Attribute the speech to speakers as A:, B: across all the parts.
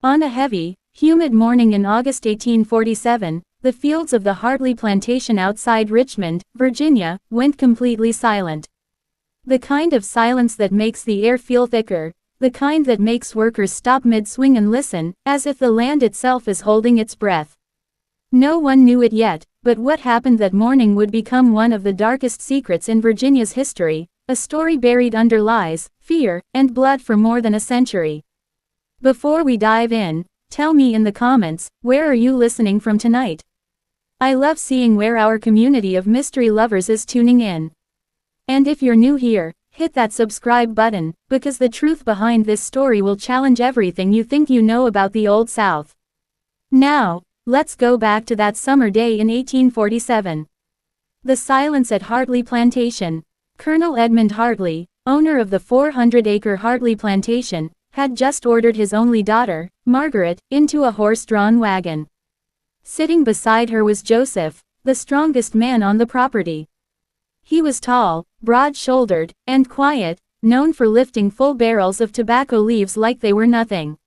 A: On a heavy, humid morning in August 1847, the fields of the Hartley plantation outside Richmond, Virginia, went completely silent. The kind of silence that makes the air feel thicker, the kind that makes workers stop mid-swing and listen, as if the land itself is holding its breath. No one knew it yet, but what happened that morning would become one of the darkest secrets in Virginia's history, a story buried under lies, fear, and blood for more than a century. Before we dive in, tell me in the comments, where are you listening from tonight? I love seeing where our community of mystery lovers is tuning in. And if you're new here, hit that subscribe button, because the truth behind this story will challenge everything you think you know about the Old South. Now, let's go back to that summer day in 1847. The silence at Hartley Plantation. Colonel Edmund Hartley, owner of the 400-acre Hartley Plantation, had just ordered his only daughter, Margaret, into a horse-drawn wagon. Sitting beside her was Joseph, the strongest man on the property. He was tall, broad-shouldered, and quiet, known for lifting full barrels of tobacco leaves like they were nothing.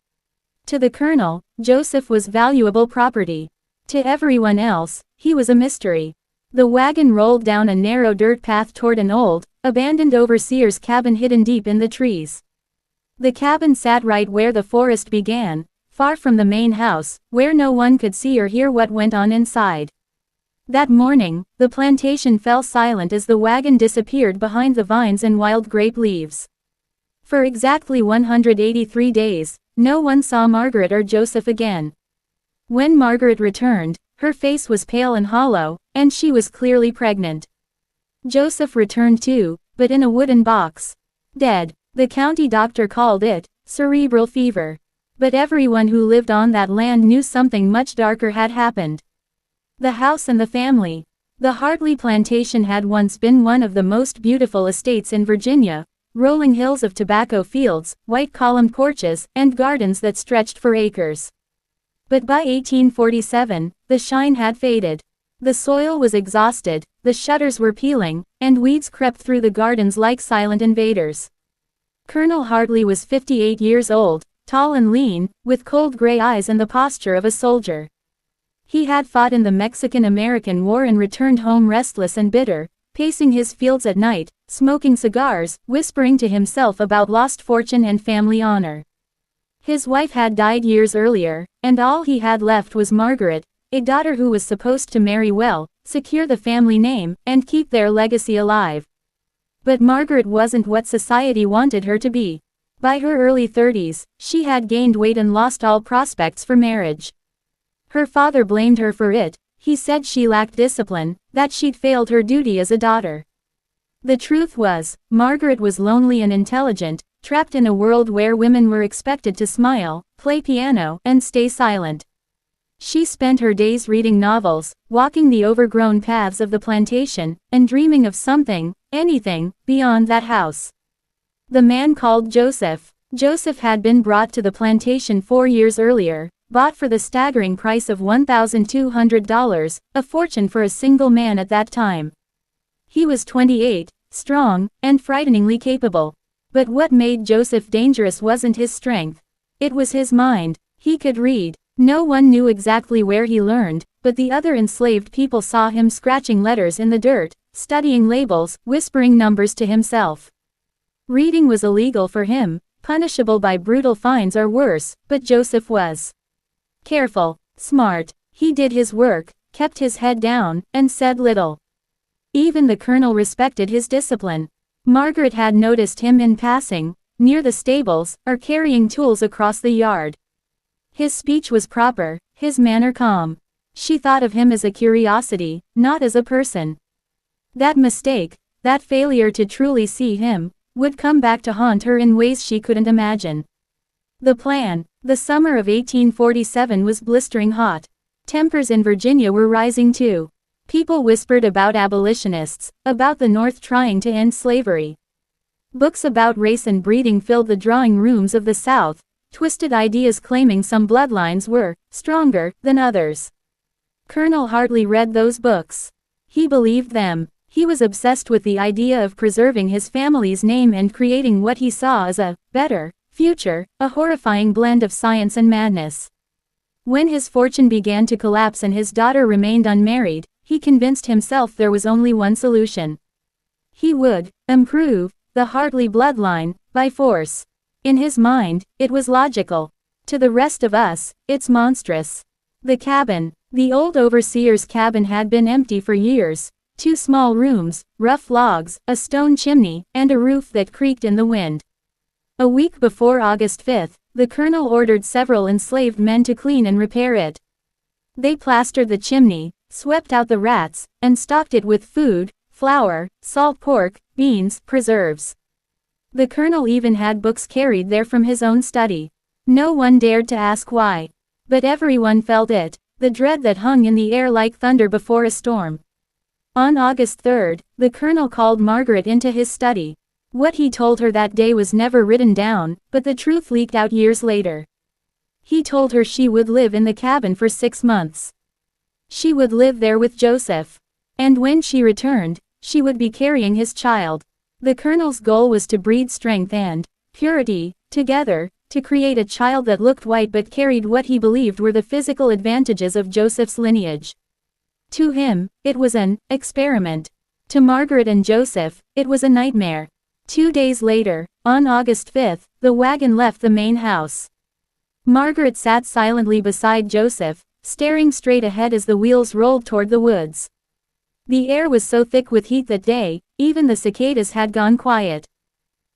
A: To the colonel, Joseph was valuable property. To everyone else, he was a mystery. The wagon rolled down a narrow dirt path toward an old, abandoned overseer's cabin hidden deep in the trees. The cabin sat right where the forest began, far from the main house, where no one could see or hear what went on inside. That morning, the plantation fell silent as the wagon disappeared behind the vines and wild grape leaves. For exactly 183 days, no one saw Margaret or Joseph again. When Margaret returned, her face was pale and hollow, and she was clearly pregnant. Joseph returned too, but in a wooden box. Dead. The county doctor called it cerebral fever. But everyone who lived on that land knew something much darker had happened. The house and the family. The Hartley plantation had once been one of the most beautiful estates in Virginia, rolling hills of tobacco fields, white columned porches, and gardens that stretched for acres. But by 1847, the shine had faded. The soil was exhausted, the shutters were peeling, and weeds crept through the gardens like silent invaders. Colonel Hartley was 58 years old, tall and lean, with cold gray eyes and the posture of a soldier. He had fought in the Mexican-American War and returned home restless and bitter, pacing his fields at night, smoking cigars, whispering to himself about lost fortune and family honor. His wife had died years earlier, and all he had left was Margaret, a daughter who was supposed to marry well, secure the family name, and keep their legacy alive. But Margaret wasn't what society wanted her to be. By her early 30s, she had gained weight and lost all prospects for marriage. Her father blamed her for it. He said she lacked discipline, that she'd failed her duty as a daughter. The truth was, Margaret was lonely and intelligent, trapped in a world where women were expected to smile, play piano, and stay silent. She spent her days reading novels, walking the overgrown paths of the plantation, and dreaming of something, anything, beyond that house. The man called Joseph. Joseph had been brought to the plantation 4 years earlier, bought for the staggering price of $1,200, a fortune for a single man at that time. He was 28, strong, and frighteningly capable. But what made Joseph dangerous wasn't his strength. It was his mind. He could read. No one knew exactly where he learned, but the other enslaved people saw him scratching letters in the dirt, studying labels, whispering numbers to himself. Reading was illegal for him, punishable by brutal fines or worse, but Joseph was careful, smart. He did his work, kept his head down, and said little. Even the colonel respected his discipline. Margaret had noticed him in passing, near the stables, or carrying tools across the yard. His speech was proper, his manner calm. She thought of him as a curiosity, not as a person. That mistake, that failure to truly see him, would come back to haunt her in ways she couldn't imagine. The plan. The summer of 1847 was blistering hot. Tempers in Virginia were rising too. People whispered about abolitionists, about the North trying to end slavery. Books about race and breeding filled the drawing rooms of the South, twisted ideas claiming some bloodlines were stronger than others. Colonel Hartley read those books. He believed them. He was obsessed with the idea of preserving his family's name and creating what he saw as a better future, a horrifying blend of science and madness. When his fortune began to collapse and his daughter remained unmarried, he convinced himself there was only one solution. He would improve the Hartley bloodline by force. In his mind, it was logical. To the rest of us, it's monstrous. The cabin. The old overseer's cabin had been empty for years. 2 small rooms, rough logs, a stone chimney, and a roof that creaked in the wind. A week before August 5, the colonel ordered several enslaved men to clean and repair it. They plastered the chimney, swept out the rats, and stocked it with food, flour, salt pork, beans, preserves. The colonel even had books carried there from his own study. No one dared to ask why. But everyone felt it, the dread that hung in the air like thunder before a storm. On August 3, the colonel called Margaret into his study. What he told her that day was never written down, but the truth leaked out years later. He told her she would live in the cabin for 6 months. She would live there with Joseph. And when she returned, she would be carrying his child. The colonel's goal was to breed strength and purity together, to create a child that looked white but carried what he believed were the physical advantages of Joseph's lineage. To him, it was an experiment. To Margaret and Joseph, it was a nightmare. 2 days later, on August 5, the wagon left the main house. Margaret sat silently beside Joseph, staring straight ahead as the wheels rolled toward the woods. The air was so thick with heat that day, even the cicadas had gone quiet.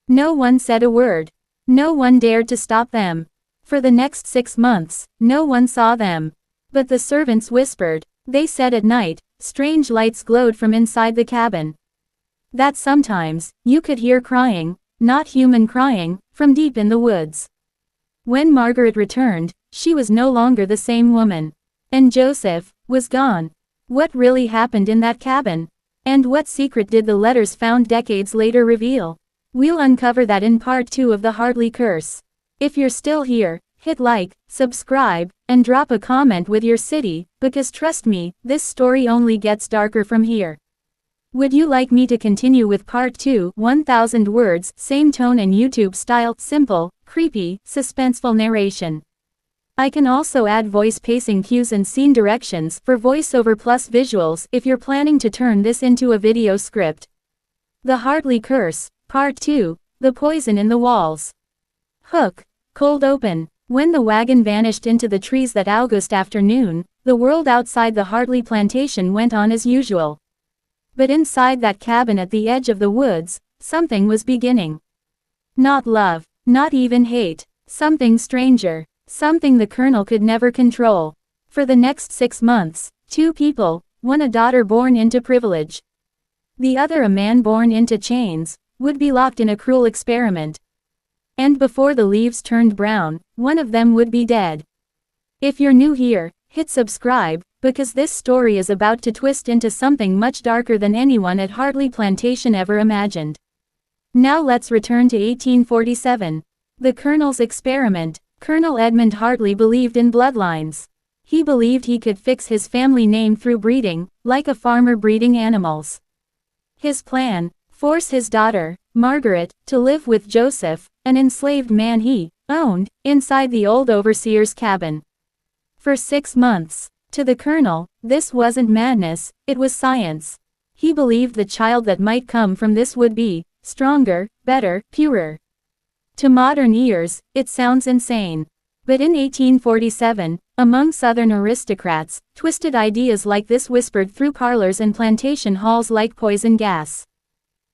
A: No one said a word. No one dared to stop them. For the next 6 months, no one saw them. But the servants whispered. They said at night, strange lights glowed from inside the cabin. That sometimes, you could hear crying, not human crying, from deep in the woods. When Margaret returned, she was no longer the same woman. And Joseph was gone. What really happened in that cabin? And what secret did the letters found decades later reveal? We'll uncover that in part 2 of the Hartley Curse. If you're still here, hit like, subscribe, and drop a comment with your city, because trust me, this story only gets darker from here. Would you like me to continue with part 2, 1000 words, same tone and YouTube style, simple, creepy, suspenseful narration? I can also add voice pacing cues and scene directions for voiceover plus visuals if you're planning to turn this into a video script. The Hartley Curse, Part 2, The Poison in the Walls. Hook. Cold open. When the wagon vanished into the trees that August afternoon, the world outside the Hartley plantation went on as usual. But inside that cabin at the edge of the woods, something was beginning. Not love, not even hate, something stranger, something the colonel could never control. For the next 6 months, 2 people, one a daughter born into privilege, the other a man born into chains, would be locked in a cruel experiment. And before the leaves turned brown, one of them would be dead. If you're new here, hit subscribe, because this story is about to twist into something much darker than anyone at Hartley Plantation ever imagined. Now let's return to 1847. The Colonel's experiment. Colonel Edmund Hartley believed in bloodlines. He believed he could fix his family name through breeding, like a farmer breeding animals. His plan: force his daughter, Margaret, to live with Joseph, an enslaved man he owned, inside the old overseer's cabin. For 6 months. To the colonel, this wasn't madness, it was science. He believed the child that might come from this would be stronger, better, purer. To modern ears, it sounds insane. But in 1847, among Southern aristocrats, twisted ideas like this whispered through parlors and plantation halls like poison gas.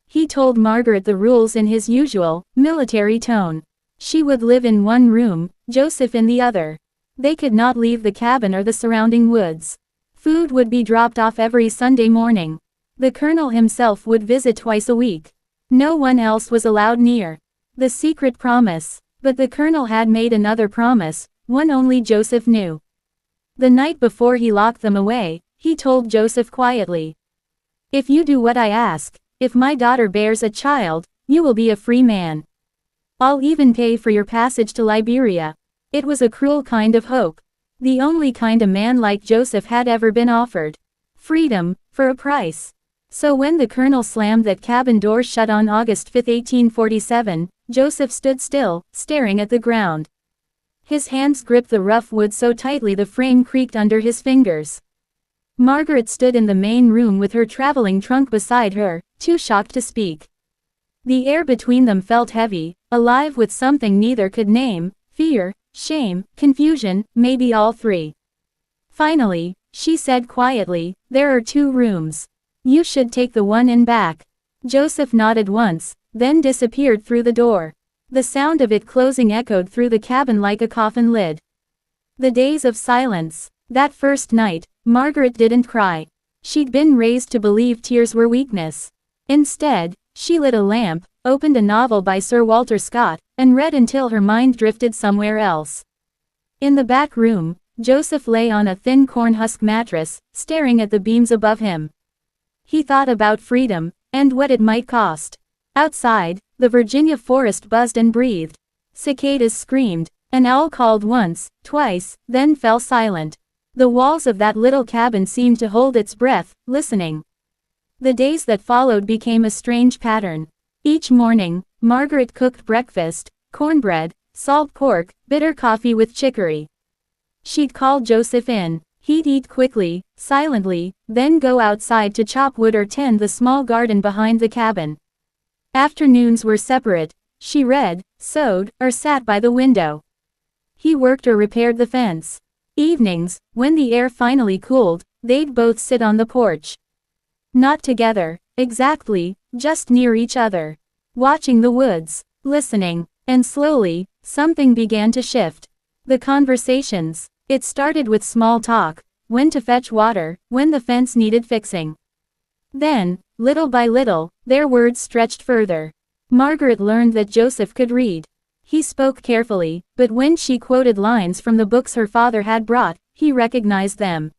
A: He told Margaret the rules in his usual, military tone. She would live in one room, Joseph in the other. They could not leave the cabin or the surrounding woods. Food would be dropped off every Sunday morning. The colonel himself would visit twice a week. No one else was allowed near. The secret promise. But the colonel had made another promise, one only Joseph knew. The night before he locked them away, he told Joseph quietly, "If you do what I ask, if my daughter bears a child, you will be a free man. I'll even pay for your passage to Liberia." It was a cruel kind of hope. The only kind a man like Joseph had ever been offered. Freedom, for a price. So when the colonel slammed that cabin door shut on August 5, 1847, Joseph stood still, staring at the ground. His hands gripped the rough wood so tightly the frame creaked under his fingers. Margaret stood in the main room with her traveling trunk beside her, too shocked to speak. The air between them felt heavy, alive with something neither could name: fear, shame, confusion, maybe all three. Finally, she said quietly, "There are 2 rooms. You should take the one in back." Joseph nodded once, then disappeared through the door. The sound of it closing echoed through the cabin like a coffin lid. The days of silence. That first night, Margaret didn't cry. She'd been raised to believe tears were weakness. Instead, she lit a lamp, opened a novel by Sir Walter Scott, and read until her mind drifted somewhere else. In the back room, Joseph lay on a thin cornhusk mattress, staring at the beams above him. He thought about freedom, and what it might cost. Outside, the Virginia forest buzzed and breathed. Cicadas screamed. An owl called once, twice, then fell silent. The walls of that little cabin seemed to hold its breath, listening. The days that followed became a strange pattern. Each morning, Margaret cooked breakfast: cornbread, salt pork, bitter coffee with chicory. She'd call Joseph in. He'd eat quickly, silently, then go outside to chop wood or tend the small garden behind the cabin. Afternoons were separate. She read, sewed, or sat by the window. He worked or repaired the fence. Evenings, when the air finally cooled, they'd both sit on the porch. Not together, exactly, just near each other. Watching the woods, listening, and slowly, something began to shift. The conversations. It started with small talk: when to fetch water, when the fence needed fixing. Then, little by little, their words stretched further. Margaret learned that Joseph could read. He spoke carefully, but when she quoted lines from the books her father had brought, he recognized them.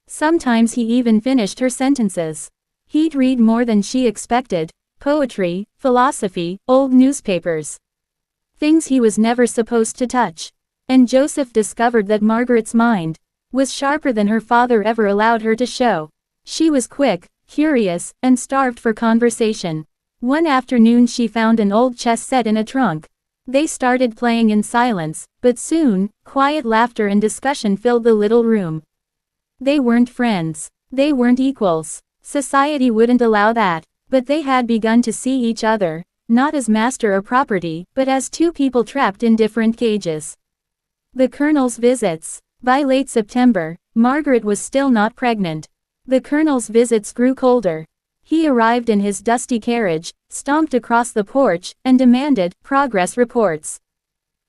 A: Sometimes he even finished her sentences. He'd read more than she expected: poetry, philosophy, old newspapers. Things he was never supposed to touch. And Joseph discovered that Margaret's mind was sharper than her father ever allowed her to show. She was quick, curious, and starved for conversation. One afternoon she found an old chess set in a trunk. They started playing in silence, but soon, quiet laughter and discussion filled the little room. They weren't friends. They weren't equals. Society wouldn't allow that. But they had begun to see each other, not as master or property, but as 2 people trapped in different cages. The colonel's visits. By late September, Margaret was still not pregnant. The colonel's visits grew colder. He arrived in his dusty carriage, stomped across the porch, and demanded progress reports.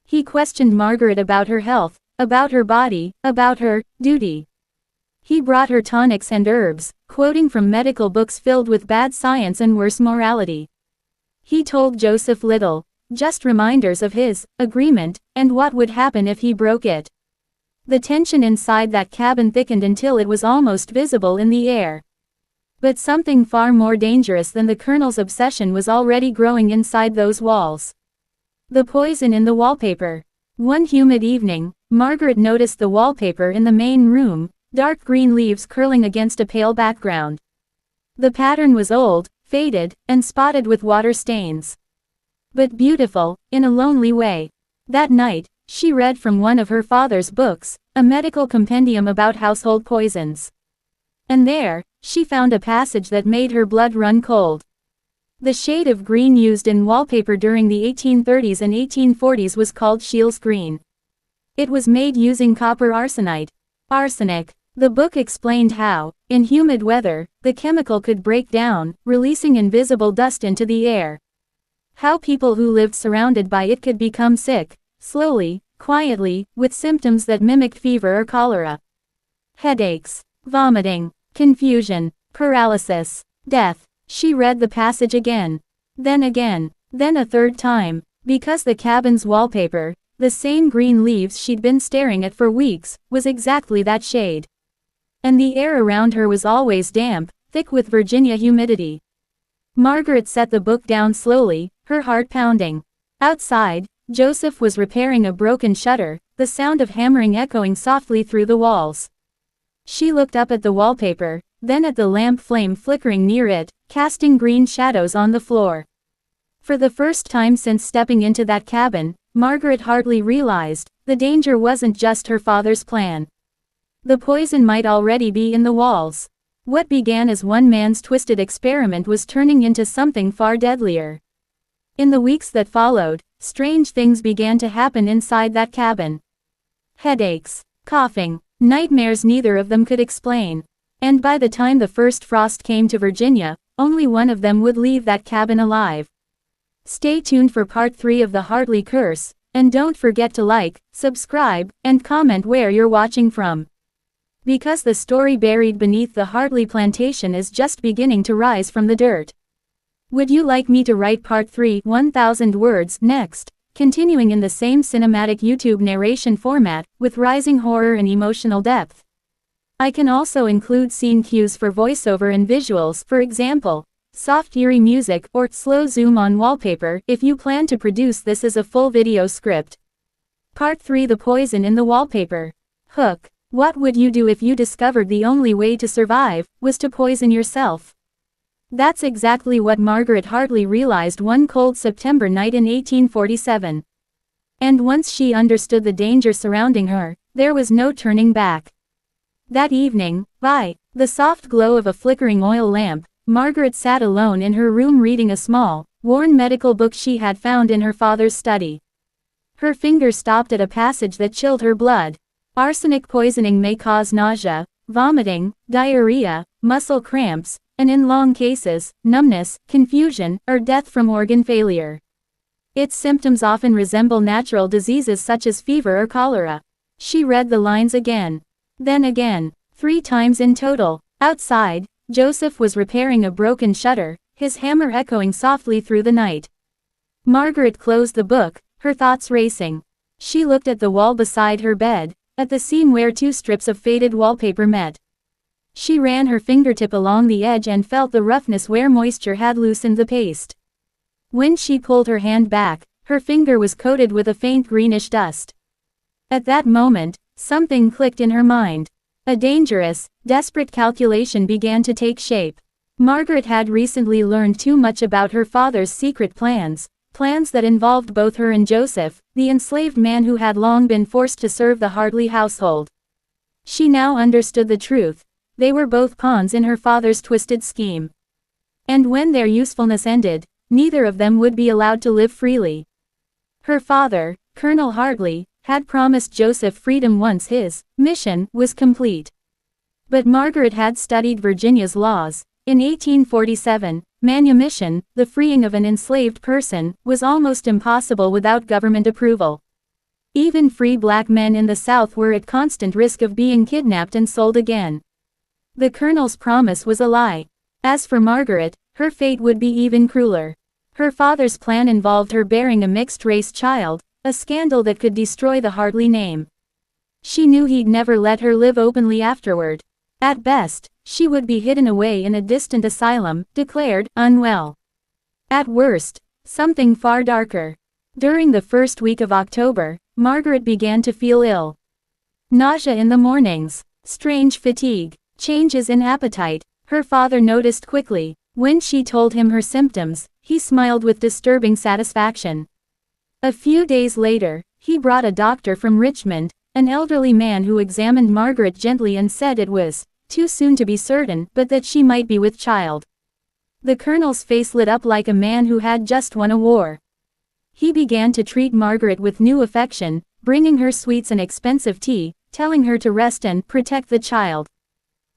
A: He questioned Margaret about her health, about her body, about her duty. He brought her tonics and herbs, quoting from medical books filled with bad science and worse morality. He told Joseph little, just reminders of his agreement, and what would happen if he broke it. The tension inside that cabin thickened until it was almost visible in the air. But something far more dangerous than the colonel's obsession was already growing inside those walls. The poison in the wallpaper. One humid evening, Margaret noticed the wallpaper in the main room: dark green leaves curling against a pale background. The pattern was old, faded, and spotted with water stains. But beautiful, in a lonely way. That night, she read from one of her father's books, a medical compendium about household poisons. And there, she found a passage that made her blood run cold. The shade of green used in wallpaper during the 1830s and 1840s was called Scheele's green. It was made using copper arsenite. Arsenic. The book explained how, in humid weather, the chemical could break down, releasing invisible dust into the air. How people who lived surrounded by it could become sick, slowly, quietly, with symptoms that mimicked fever or cholera. Headaches, vomiting, confusion, paralysis, death. She read the passage again, then a third time, because the cabin's wallpaper, the same green leaves she'd been staring at for weeks, was exactly that shade. And the air around her was always damp, thick with Virginia humidity. Margaret set the book down slowly, her heart pounding. Outside, Joseph was repairing a broken shutter, the sound of hammering echoing softly through the walls. She looked up at the wallpaper, then at the lamp flame flickering near it, casting green shadows on the floor. For the first time since stepping into that cabin, Margaret Hartley realized, the danger wasn't just her father's plan. The poison might already be in the walls. What began as one man's twisted experiment was turning into something far deadlier. In the weeks that followed, strange things began to happen inside that cabin. Headaches, coughing, nightmares neither of them could explain. And by the time the first frost came to Virginia, only one of them would leave that cabin alive. Stay tuned for part 3 of the Hartley Curse, and don't forget to like, subscribe, and comment where you're watching from. Because the story buried beneath the Hartley plantation is just beginning to rise from the dirt. Would you like me to write part 3, 1000 words, next, continuing in the same cinematic YouTube narration format, with rising horror and emotional depth? I can also include scene cues for voiceover and visuals, for example, soft eerie music, or slow zoom on wallpaper, if you plan to produce this as a full video script. Part 3: The Poison in the Wallpaper. Hook. What would you do if you discovered the only way to survive was to poison yourself? That's exactly what Margaret Hartley realized one cold September night in 1847. And once she understood the danger surrounding her, there was no turning back. That evening, by the soft glow of a flickering oil lamp, Margaret sat alone in her room reading a small, worn medical book she had found in her father's study. Her finger stopped at a passage that chilled her blood. Arsenic poisoning may cause nausea, vomiting, diarrhea, muscle cramps, and in long cases, numbness, confusion, or death from organ failure. Its symptoms often resemble natural diseases such as fever or cholera. She read the lines again. Then again. 3 times in total. Outside, Joseph was repairing a broken shutter, his hammer echoing softly through the night. Margaret closed the book, her thoughts racing. She looked at the wall beside her bed, at the seam where 2 strips of faded wallpaper met. She ran her fingertip along the edge and felt the roughness where moisture had loosened the paste. When she pulled her hand back, her finger was coated with a faint greenish dust. At that moment, something clicked in her mind. A dangerous, desperate calculation began to take shape. Margaret had recently learned too much about her father's secret plans that involved both her and Joseph, the enslaved man who had long been forced to serve the Hartley household. She now understood the truth. They were both pawns in her father's twisted scheme. And when their usefulness ended, neither of them would be allowed to live freely. Her father, Colonel Hartley, had promised Joseph freedom once his mission was complete. But Margaret had studied Virginia's laws. In 1847, manumission, the freeing of an enslaved person, was almost impossible without government approval. Even free black men in the South were at constant risk of being kidnapped and sold again. The colonel's promise was a lie. As for Margaret, her fate would be even crueler. Her father's plan involved her bearing a mixed-race child, a scandal that could destroy the Hartley name. She knew he'd never let her live openly afterward. At best, she would be hidden away in a distant asylum, declared unwell. At worst, something far darker. During the first week of October, Margaret began to feel ill. Nausea in the mornings, strange fatigue, changes in appetite. Her father noticed quickly. When she told him her symptoms, he smiled with disturbing satisfaction. A few days later, he brought a doctor from Richmond, an elderly man who examined Margaret gently and said it was too soon to be certain, but that she might be with child. The colonel's face lit up like a man who had just won a war. He began to treat Margaret with new affection, bringing her sweets and expensive tea, telling her to rest and protect the child.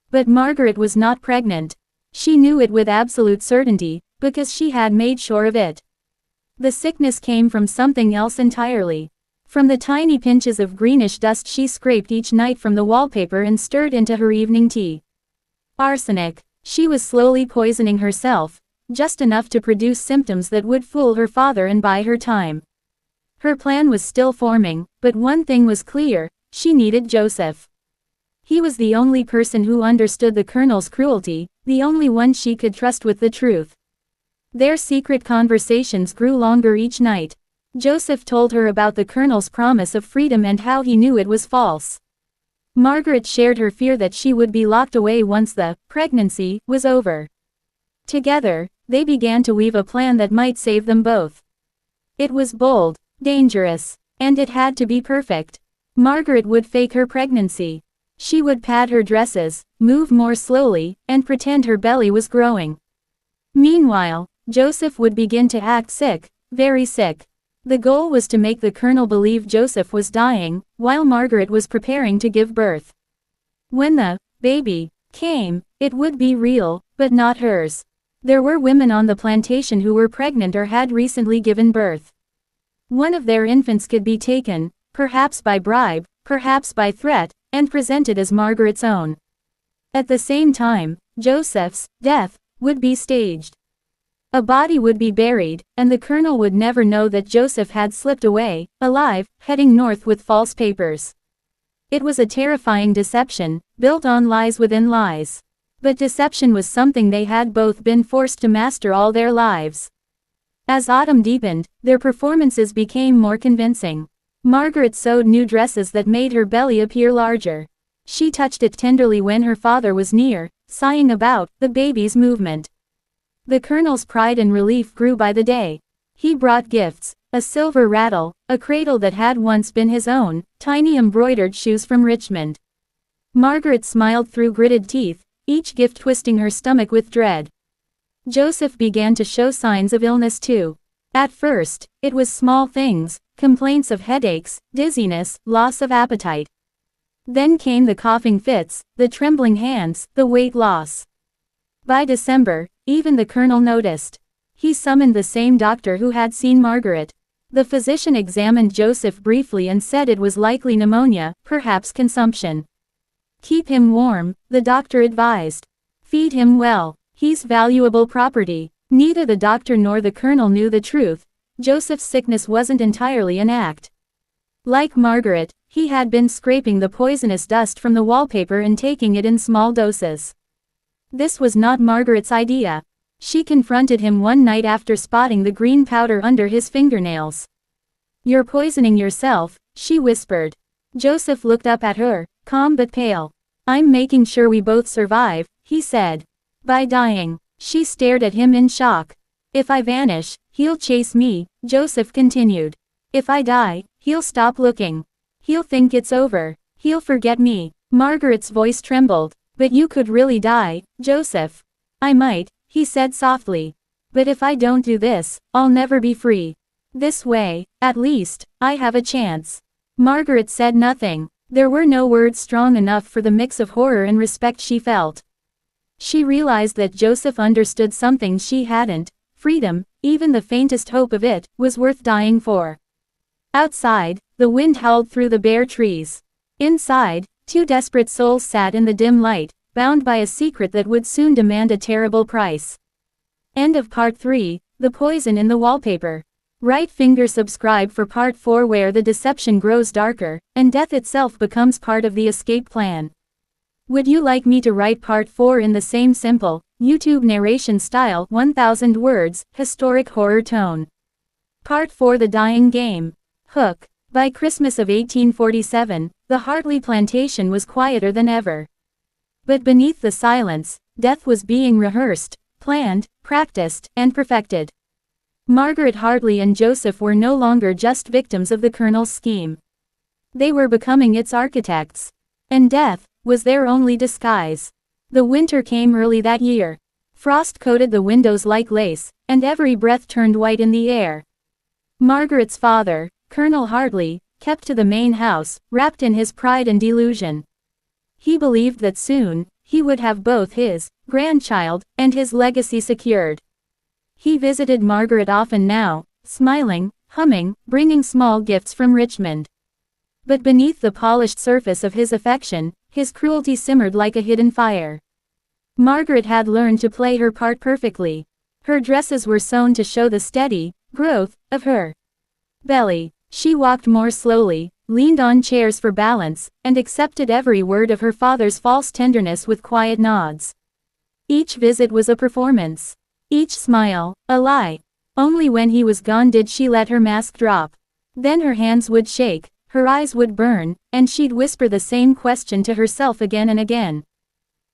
A: But Margaret was not pregnant. She knew it with absolute certainty, because she had made sure of it. The sickness came from something else entirely. From the tiny pinches of greenish dust she scraped each night from the wallpaper and stirred into her evening tea. Arsenic. She was slowly poisoning herself, just enough to produce symptoms that would fool her father and buy her time. Her plan was still forming, but one thing was clear: she needed Joseph. He was the only person who understood the colonel's cruelty, the only one she could trust with the truth. Their secret conversations grew longer each night. Joseph told her about the colonel's promise of freedom and how he knew it was false. Margaret shared her fear that she would be locked away once the pregnancy was over. Together, they began to weave a plan that might save them both. It was bold, dangerous, and it had to be perfect. Margaret would fake her pregnancy. She would pad her dresses, move more slowly, and pretend her belly was growing. Meanwhile, Joseph would begin to act sick, very sick. The goal was to make the Colonel believe Joseph was dying, while Margaret was preparing to give birth. When the baby came, it would be real, but not hers. There were women on the plantation who were pregnant or had recently given birth. One of their infants could be taken, perhaps by bribe, perhaps by threat, and presented as Margaret's own. At the same time, Joseph's death would be staged. A body would be buried, and the Colonel would never know that Joseph had slipped away, alive, heading north with false papers. It was a terrifying deception, built on lies within lies. But deception was something they had both been forced to master all their lives. As autumn deepened, their performances became more convincing. Margaret sewed new dresses that made her belly appear larger. She touched it tenderly when her father was near, sighing about the baby's movement. The Colonel's pride and relief grew by the day. He brought gifts, a silver rattle, a cradle that had once been his own, tiny embroidered shoes from Richmond. Margaret smiled through gritted teeth, each gift twisting her stomach with dread. Joseph began to show signs of illness too. At first, it was small things, complaints of headaches, dizziness, loss of appetite. Then came the coughing fits, the trembling hands, the weight loss. By December, even the Colonel noticed. He summoned the same doctor who had seen Margaret. The physician examined Joseph briefly and said it was likely pneumonia, perhaps consumption. Keep him warm, the doctor advised. Feed him well, he's valuable property. Neither the doctor nor the Colonel knew the truth. Joseph's sickness wasn't entirely an act. Like Margaret, he had been scraping the poisonous dust from the wallpaper and taking it in small doses. This was not Margaret's idea. She confronted him one night after spotting the green powder under his fingernails. "You're poisoning yourself," she whispered. Joseph looked up at her, calm but pale. "I'm making sure we both survive," he said. "By dying." She stared at him in shock. "If I vanish, he'll chase me," Joseph continued. "If I die, he'll stop looking. He'll think it's over. He'll forget me." Margaret's voice trembled. "But you could really die, Joseph." "I might," he said softly. "But if I don't do this, I'll never be free. This way, at least, I have a chance." Margaret said nothing. There were no words strong enough for the mix of horror and respect she felt. She realized that Joseph understood something she hadn't. Freedom, even the faintest hope of it, was worth dying for. Outside, the wind howled through the bare trees. Inside, two desperate souls sat in the dim light, bound by a secret that would soon demand a terrible price. End of Part 3, The Poison in the Wallpaper. Right finger subscribe for Part 4 where the deception grows darker, and death itself becomes part of the escape plan. Would you like me to write Part 4 in the same simple, YouTube narration style 1000 words, historic horror tone? Part 4 The Dying Game. Hook. By Christmas of 1847, the Hartley plantation was quieter than ever. But beneath the silence, death was being rehearsed, planned, practiced, and perfected. Margaret Hartley and Joseph were no longer just victims of the Colonel's scheme. They were becoming its architects. And death was their only disguise. The winter came early that year. Frost coated the windows like lace, and every breath turned white in the air. Margaret's father, Colonel Hartley, kept to the main house, wrapped in his pride and delusion. He believed that soon, he would have both his grandchild and his legacy secured. He visited Margaret often now, smiling, humming, bringing small gifts from Richmond. But beneath the polished surface of his affection, his cruelty simmered like a hidden fire. Margaret had learned to play her part perfectly. Her dresses were sewn to show the steady growth of her belly. She walked more slowly, leaned on chairs for balance, and accepted every word of her father's false tenderness with quiet nods. Each visit was a performance. Each smile, a lie. Only when he was gone did she let her mask drop. Then her hands would shake, her eyes would burn, and she'd whisper the same question to herself again and again.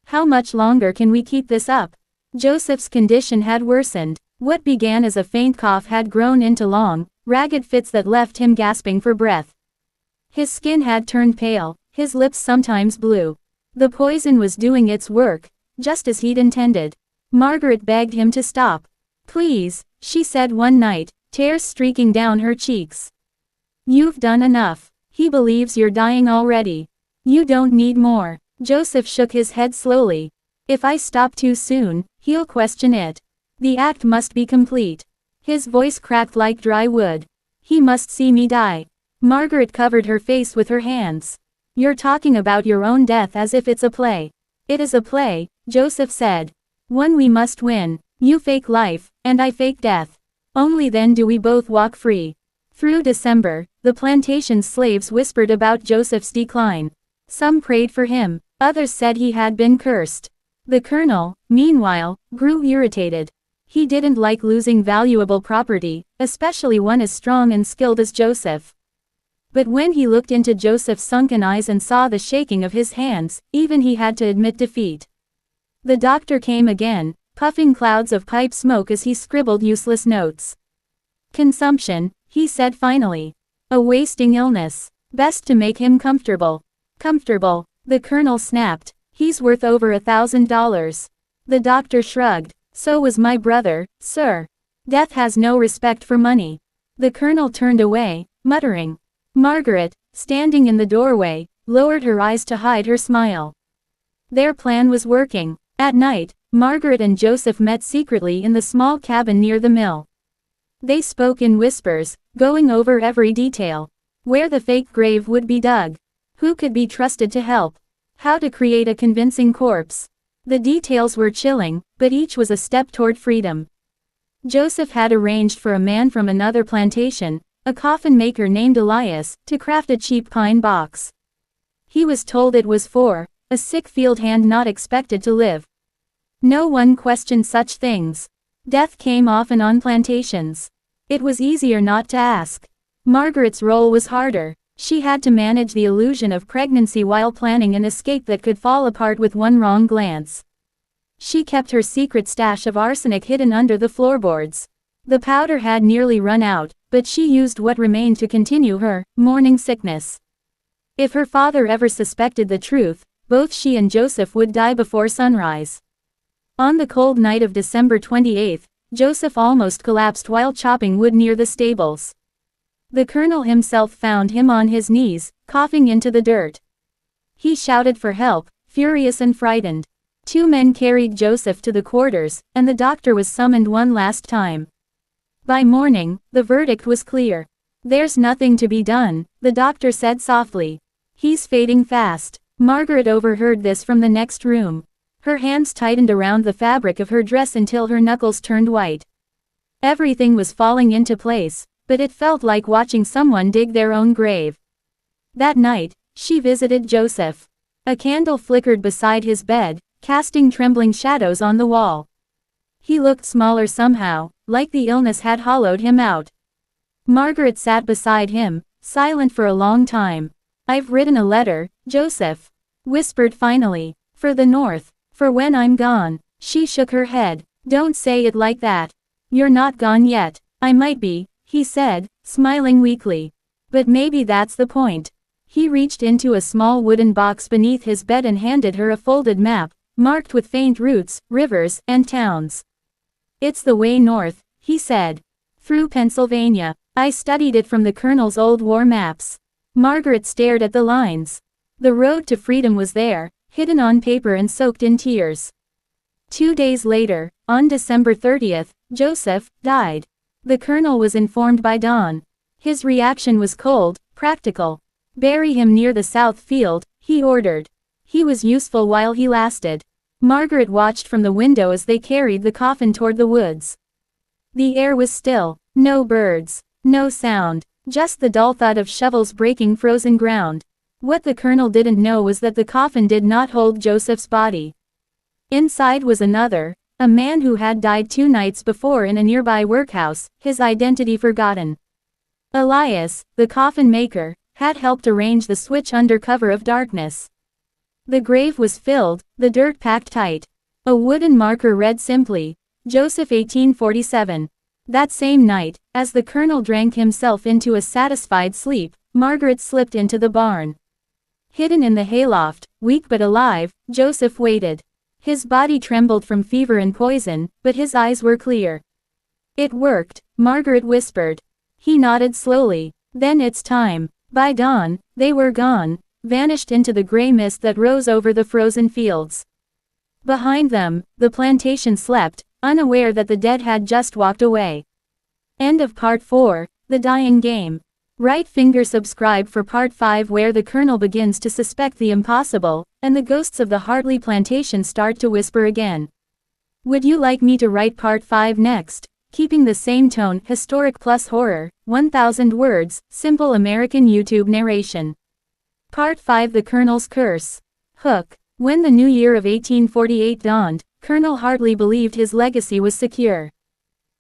A: How much longer can we keep this up? Joseph's condition had worsened. What began as a faint cough had grown into long, ragged fits that left him gasping for breath. His skin had turned pale, his lips sometimes blue. The poison was doing its work, just as he'd intended. Margaret begged him to stop. Please, she said one night, tears streaking down her cheeks. You've done enough. He believes you're dying already. You don't need more. Joseph shook his head slowly. If I stop too soon, he'll question it. The act must be complete. His voice cracked like dry wood. He must see me die. Margaret covered her face with her hands. You're talking about your own death as if it's a play. It is a play, Joseph said. One we must win. You fake life, and I fake death. Only then do we both walk free. Through December, the plantation's slaves whispered about Joseph's decline. Some prayed for him, others said he had been cursed. The colonel, meanwhile, grew irritated. He didn't like losing valuable property, especially one as strong and skilled as Joseph. But when he looked into Joseph's sunken eyes and saw the shaking of his hands, even he had to admit defeat. The doctor came again, puffing clouds of pipe smoke as he scribbled useless notes. Consumption, he said finally. A wasting illness. Best to make him comfortable. Comfortable, the colonel snapped. He's worth over $1,000. The doctor shrugged. So was my brother, sir. Death has no respect for money. The colonel turned away, muttering. Margaret, standing in the doorway, lowered her eyes to hide her smile. Their plan was working. At night, Margaret and Joseph met secretly in the small cabin near the mill. They spoke in whispers, going over every detail. Where the fake grave would be dug. Who could be trusted to help. How to create a convincing corpse. The details were chilling, but each was a step toward freedom. Joseph had arranged for a man from another plantation, a coffin maker named Elias, to craft a cheap pine box. He was told it was for a sick field hand not expected to live. No one questioned such things. Death came often on plantations. It was easier not to ask. Margaret's role was harder. She had to manage the illusion of pregnancy while planning an escape that could fall apart with one wrong glance. She kept her secret stash of arsenic hidden under the floorboards. The powder had nearly run out, but she used what remained to continue her morning sickness. If her father ever suspected the truth, both she and Joseph would die before sunrise. On the cold night of December 28, Joseph almost collapsed while chopping wood near the stables. The colonel himself found him on his knees, coughing into the dirt. He shouted for help, furious and frightened. 2 men carried Joseph to the quarters, and the doctor was summoned one last time. By morning, the verdict was clear. There's nothing to be done, the doctor said softly. He's fading fast. Margaret overheard this from the next room. Her hands tightened around the fabric of her dress until her knuckles turned white. Everything was falling into place, but it felt like watching someone dig their own grave. That night, she visited Joseph. A candle flickered beside his bed, casting trembling shadows on the wall. He looked smaller somehow, like the illness had hollowed him out. Margaret sat beside him, silent for a long time. I've written a letter, Joseph whispered finally. For the North. For when I'm gone. She shook her head. Don't say it like that. You're not gone yet. I might be, he said, smiling weakly. But maybe that's the point. He reached into a small wooden box beneath his bed and handed her a folded map, marked with faint routes, rivers, and towns. It's the way north, he said. Through Pennsylvania. I studied it from the colonel's old war maps. Margaret stared at the lines. The road to freedom was there, hidden on paper and soaked in tears. 2 days later, on December 30th, Joseph died. The colonel was informed by dawn. His reaction was cold, practical. Bury him near the south field, he ordered. He was useful while he lasted. Margaret watched from the window as they carried the coffin toward the woods. The air was still. No birds. No sound. Just the dull thud of shovels breaking frozen ground. What the colonel didn't know was that the coffin did not hold Joseph's body. Inside was another, a man who had died 2 nights before in a nearby workhouse, his identity forgotten. Elias, the coffin maker, had helped arrange the switch under cover of darkness. The grave was filled, the dirt packed tight. A wooden marker read simply, Joseph 1847. That same night, as the colonel drank himself into a satisfied sleep, Margaret slipped into the barn. Hidden in the hayloft, weak but alive, Joseph waited. His body trembled from fever and poison, but his eyes were clear. It worked, Margaret whispered. He nodded slowly. Then it's time. By dawn, they were gone, vanished into the gray mist that rose over the frozen fields. Behind them, the plantation slept, unaware that the dead had just walked away. End of Part 4, The Dying Game. Right finger subscribe for Part 5, where the colonel begins to suspect the impossible, and the ghosts of the Hartley plantation start to whisper again. Would you like me to write Part 5 next? Keeping the same tone, historic plus horror, 1,000 words, simple American YouTube narration. Part 5, The Colonel's Curse. Hook. When the new year of 1848 dawned, Colonel Hartley believed his legacy was secure.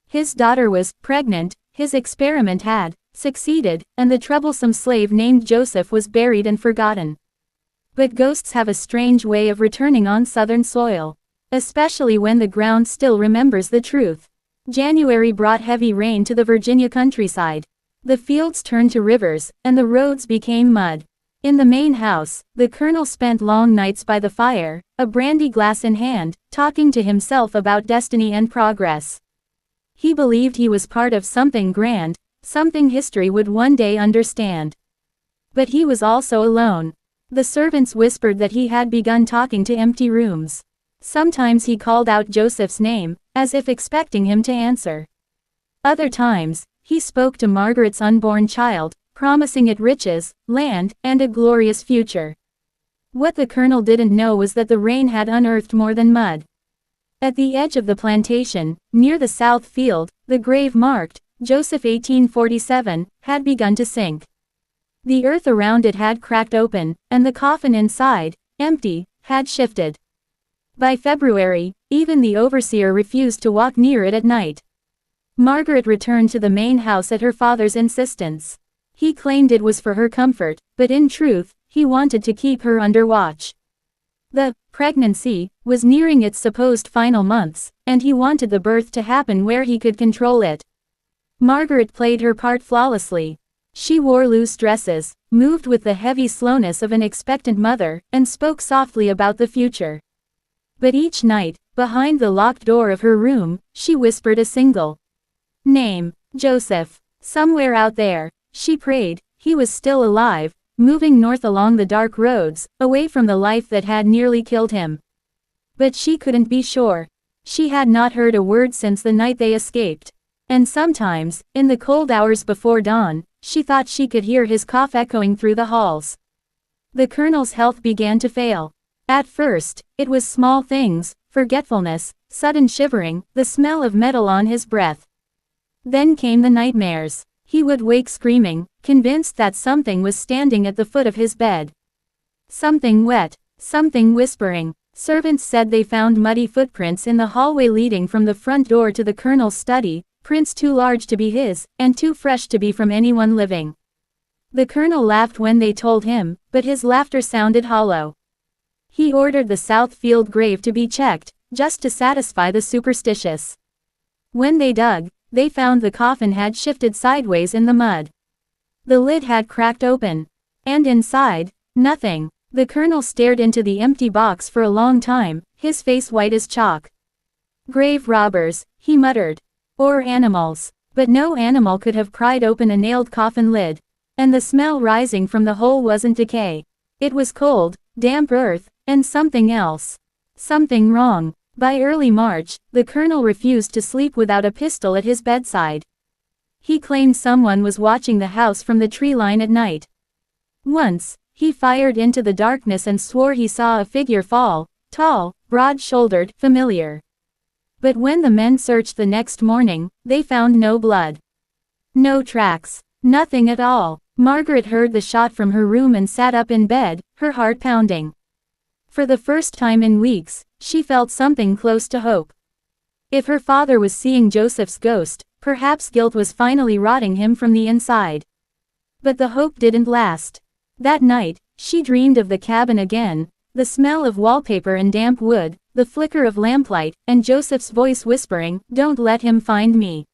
A: His daughter was pregnant, his experiment had succeeded, and the troublesome slave named Joseph was buried and forgotten. But ghosts have a strange way of returning on southern soil, especially when the ground still remembers the truth. January brought heavy rain to the Virginia countryside. The fields turned to rivers, and the roads became mud. In the main house, the colonel spent long nights by the fire, a brandy glass in hand, talking to himself about destiny and progress. He believed he was part of something grand, something history would one day understand. But he was also alone. The servants whispered that he had begun talking to empty rooms. Sometimes he called out Joseph's name, as if expecting him to answer. Other times, he spoke to Margaret's unborn child, promising it riches, land, and a glorious future. What the colonel didn't know was that the rain had unearthed more than mud. At the edge of the plantation, near the south field, the grave marked, Joseph 1847, had begun to sink. The earth around it had cracked open, and the coffin inside, empty, had shifted. By February, even the overseer refused to walk near it at night. Margaret returned to the main house at her father's insistence. He claimed it was for her comfort, but in truth, he wanted to keep her under watch. The pregnancy was nearing its supposed final months, and he wanted the birth to happen where he could control it. Margaret played her part flawlessly. She wore loose dresses, moved with the heavy slowness of an expectant mother, and spoke softly about the future. But each night, behind the locked door of her room, she whispered a single name, Joseph. Somewhere out there, she prayed, he was still alive, moving north along the dark roads, away from the life that had nearly killed him. But she couldn't be sure. She had not heard a word since the night they escaped. And sometimes, in the cold hours before dawn, she thought she could hear his cough echoing through the halls. The colonel's health began to fail. At first, it was small things, forgetfulness, sudden shivering, the smell of metal on his breath. Then came the nightmares. He would wake screaming, convinced that something was standing at the foot of his bed. Something wet, something whispering. Servants said they found muddy footprints in the hallway leading from the front door to the colonel's study, prints too large to be his, and too fresh to be from anyone living. The colonel laughed when they told him, but his laughter sounded hollow. He ordered the south field grave to be checked, just to satisfy the superstitious. When they dug, they found the coffin had shifted sideways in the mud. The lid had cracked open. And inside, nothing. The colonel stared into the empty box for a long time, his face white as chalk. Grave robbers, he muttered. Or animals. But no animal could have pried open a nailed coffin lid. And the smell rising from the hole wasn't decay. It was cold, damp earth, and something else. Something wrong. By early March, the colonel refused to sleep without a pistol at his bedside. He claimed someone was watching the house from the tree line at night. Once, he fired into the darkness and swore he saw a figure fall, tall, broad-shouldered, familiar. But when the men searched the next morning, they found no blood. No tracks. Nothing at all. Margaret heard the shot from her room and sat up in bed, her heart pounding. For the first time in weeks, she felt something close to hope. If her father was seeing Joseph's ghost, perhaps guilt was finally rotting him from the inside. But the hope didn't last. That night, she dreamed of the cabin again, the smell of wallpaper and damp wood, the flicker of lamplight, and Joseph's voice whispering, "Don't let him find me."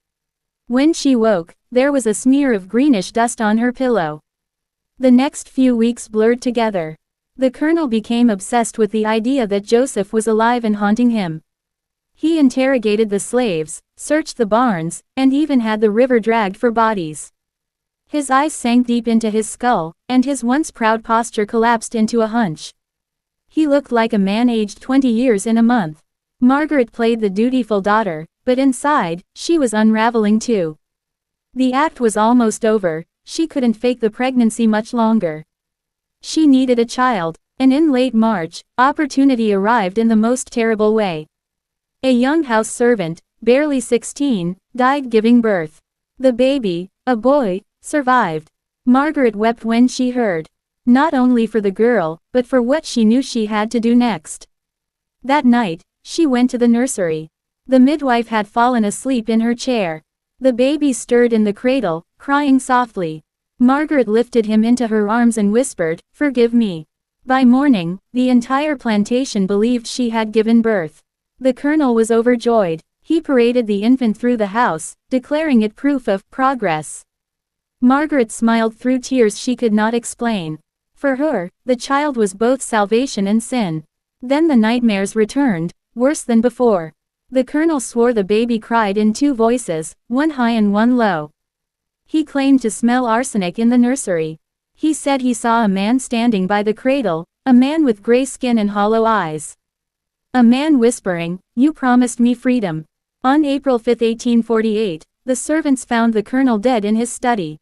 A: When she woke, there was a smear of greenish dust on her pillow. The next few weeks blurred together. The colonel became obsessed with the idea that Joseph was alive and haunting him. He interrogated the slaves, searched the barns, and even had the river dragged for bodies. His eyes sank deep into his skull, and his once proud posture collapsed into a hunch. He looked like a man aged 20 years in a month. Margaret played the dutiful daughter, but inside, she was unraveling too. The act was almost over, she couldn't fake the pregnancy much longer. She needed a child, and in late March, opportunity arrived in the most terrible way. A young house servant, barely 16, died giving birth. The baby, a boy, survived. Margaret wept when she heard. Not only for the girl, but for what she knew she had to do next. That night, she went to the nursery. The midwife had fallen asleep in her chair. The baby stirred in the cradle, crying softly. Margaret lifted him into her arms and whispered, "Forgive me." By morning, the entire plantation believed she had given birth. The colonel was overjoyed. He paraded the infant through the house, declaring it proof of progress. Margaret smiled through tears she could not explain. For her, the child was both salvation and sin. Then the nightmares returned, worse than before. The colonel swore the baby cried in two voices, one high and one low. He claimed to smell arsenic in the nursery. He said he saw a man standing by the cradle, a man with gray skin and hollow eyes. A man whispering, "You promised me freedom." On April 5, 1848, the servants found the colonel dead in his study.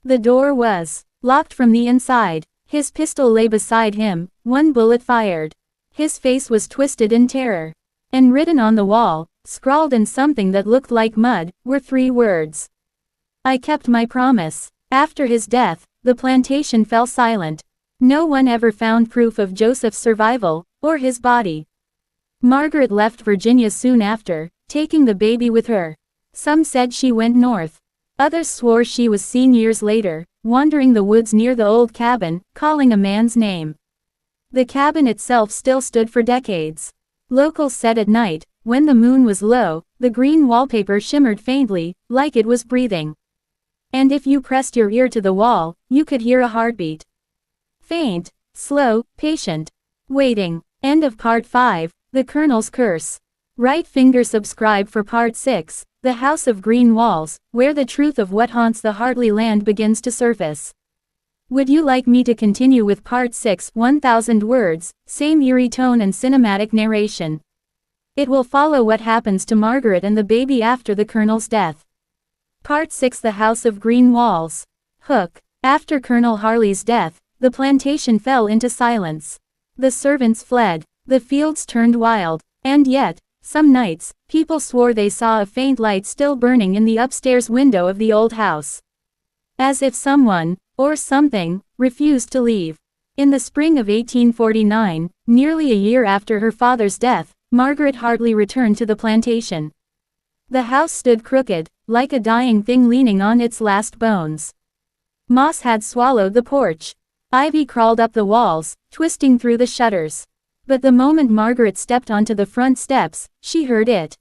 A: The door was locked from the inside. His pistol lay beside him, one bullet fired. His face was twisted in terror. And written on the wall, scrawled in something that looked like mud, were 3 words. "I kept my promise." After his death, the plantation fell silent. No one ever found proof of Joseph's survival, or his body. Margaret left Virginia soon after, taking the baby with her. Some said she went north. Others swore she was seen years later, wandering the woods near the old cabin, calling a man's name. The cabin itself still stood for decades. Locals said at night, when the moon was low, the green wallpaper shimmered faintly, like it was breathing. And if you pressed your ear to the wall, you could hear a heartbeat. Faint, slow, patient. Waiting. End of Part 5, The Colonel's Curse. Right finger subscribe for Part 6, The House of Green Walls, where the truth of what haunts the Hartley land begins to surface. Would you like me to continue with Part 6, 1000 words, same eerie tone and cinematic narration? It will follow what happens to Margaret and the baby after the Colonel's death. Part 6, The House of Green Walls. Hook. After Colonel Hartley's death, the plantation fell into silence. The servants fled. The fields turned wild. And yet, some nights, people swore they saw a faint light still burning in the upstairs window of the old house. As if someone, or something, refused to leave. In the spring of 1849, nearly a year after her father's death, Margaret Hartley returned to the plantation. The house stood crooked, like a dying thing leaning on its last bones. Moss had swallowed the porch. Ivy crawled up the walls, twisting through the shutters. But the moment Margaret stepped onto the front steps, she heard it.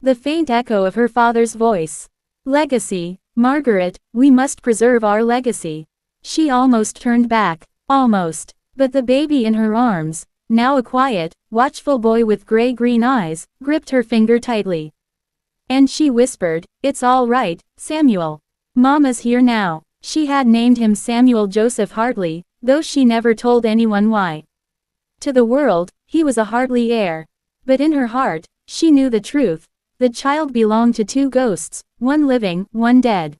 A: The faint echo of her father's voice. "Legacy, Margaret, we must preserve our legacy." She almost turned back. Almost. But the baby in her arms, now a quiet, watchful boy with gray-green eyes, gripped her finger tightly. And she whispered, "It's all right, Samuel. Mama's here now." She had named him Samuel Joseph Hartley, though she never told anyone why. To the world, he was a Hartley heir. But in her heart, she knew the truth. The child belonged to 2 ghosts, one living, one dead.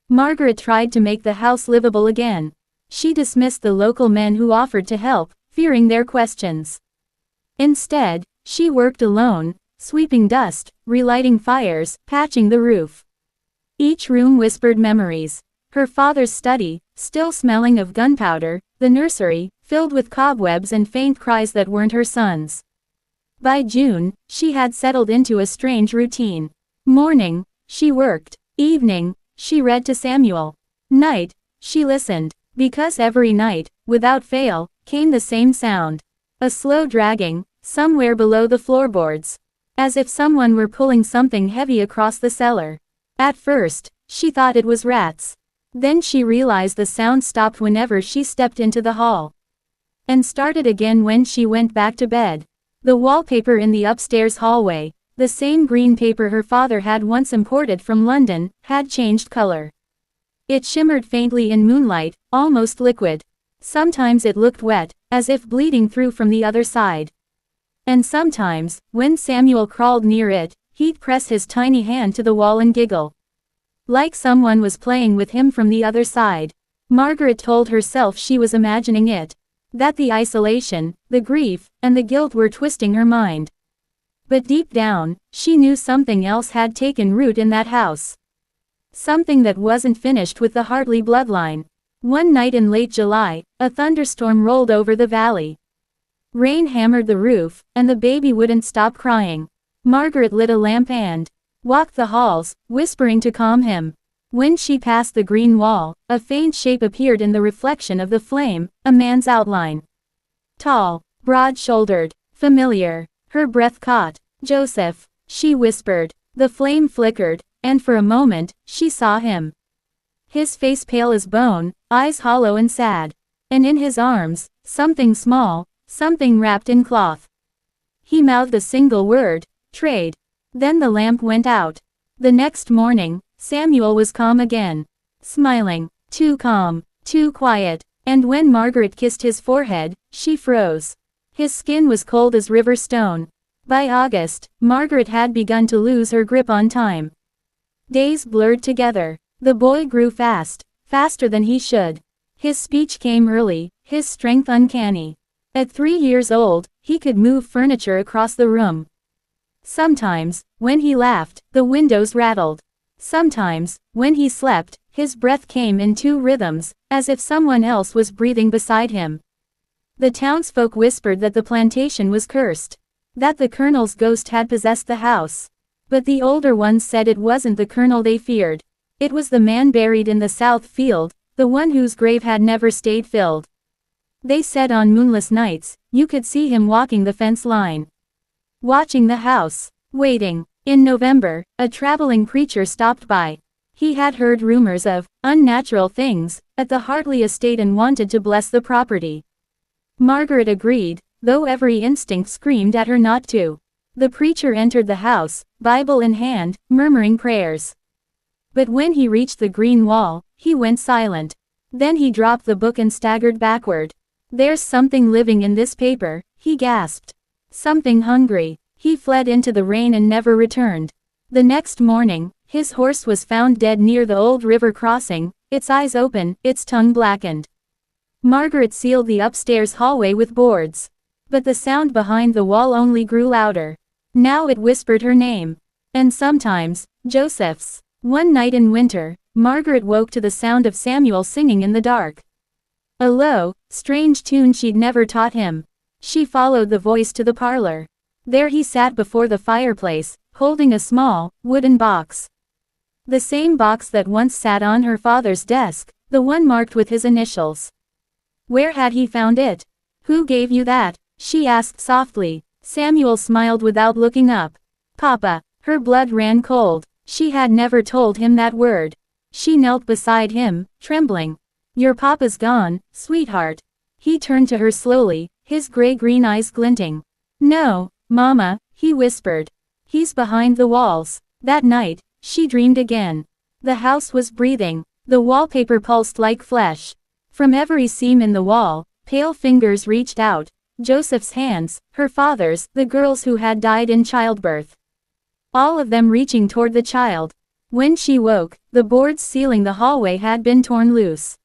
A: Margaret tried to make the house livable again. She dismissed the local men who offered to help, fearing their questions. Instead, she worked alone, sweeping dust, relighting fires, patching the roof. Each room whispered memories. Her father's study, still smelling of gunpowder, the nursery, filled with cobwebs and faint cries that weren't her son's. By June, she had settled into a strange routine. Morning, she worked. Evening, she read to Samuel. Night, She listened, because every night, without fail, came the same sound. A slow dragging, somewhere below the floorboards. As if someone were pulling something heavy across the cellar. At first, she thought it was rats. Then she realized the sound stopped whenever she stepped into the hall. And started again when she went back to bed. The wallpaper in the upstairs hallway, the same green paper her father had once imported from London, had changed color. It shimmered faintly in moonlight, almost liquid. Sometimes it looked wet, as if bleeding through from the other side. And sometimes, when Samuel crawled near it, he'd press his tiny hand to the wall and giggle. Like someone was playing with him from the other side. Margaret told herself she was imagining it. That the isolation, the grief, and the guilt were twisting her mind. But deep down, she knew something else had taken root in that house. Something that wasn't finished with the Hartley bloodline. One night in late July, a thunderstorm rolled over the valley. Rain hammered the roof, and the baby wouldn't stop crying. Margaret lit a lamp and walked the halls, whispering to calm him. When she passed the green wall, a faint shape appeared in the reflection of the flame, a man's outline. Tall, broad-shouldered, familiar. Her breath caught. "Joseph," she whispered. The flame flickered, and for a moment, she saw him. His face pale as bone, eyes hollow and sad. And in his arms, something small, something wrapped in cloth. He mouthed a single word, "Trade." Then the lamp went out. The next morning, Samuel was calm again. Smiling. Too calm, too quiet. And when Margaret kissed his forehead, she froze. His skin was cold as river stone. By August, Margaret had begun to lose her grip on time. Days blurred together. The boy grew fast, faster than he should. His speech came early, his strength uncanny. At 3 years old, he could move furniture across the room. Sometimes, when he laughed, the windows rattled. Sometimes, when he slept, his breath came in 2 rhythms, as if someone else was breathing beside him. The townsfolk whispered that the plantation was cursed. That the colonel's ghost had possessed the house. But the older ones said it wasn't the colonel they feared. It was the man buried in the south field, the one whose grave had never stayed filled. They said on moonless nights, you could see him walking the fence line. Watching the house. Waiting. In November, a traveling preacher stopped by. He had heard rumors of unnatural things at the Hartley estate and wanted to bless the property. Margaret agreed, though every instinct screamed at her not to. The preacher entered the house, Bible in hand, murmuring prayers. But when he reached the green wall, he went silent. Then he dropped the book and staggered backward. "There's something living in this paper," he gasped. "Something hungry." He fled into the rain and never returned. The next morning, his horse was found dead near the old river crossing, its eyes open, its tongue blackened. Margaret sealed the upstairs hallway with boards. But the sound behind the wall only grew louder. Now it whispered her name. And sometimes, Joseph's. One night in winter, Margaret woke to the sound of Samuel singing in the dark. A low, strange tune she'd never taught him. She followed the voice to the parlor. There he sat before the fireplace, holding a small, wooden box. The same box that once sat on her father's desk, the one marked with his initials. Where had he found it? "Who gave you that?" she asked softly. Samuel smiled without looking up. "Papa." Her blood ran cold. She had never told him that word. She knelt beside him, trembling. "Your papa's gone, sweetheart." He turned to her slowly, his gray-green eyes glinting. "No, Mama," he whispered. "He's behind the walls." That night, she dreamed again. The house was breathing. The wallpaper pulsed like flesh. From every seam in the wall, pale fingers reached out. Joseph's hands, her father's, the girls who had died in childbirth. All of them reaching toward the child. When she woke, the boards sealing the hallway had been torn loose.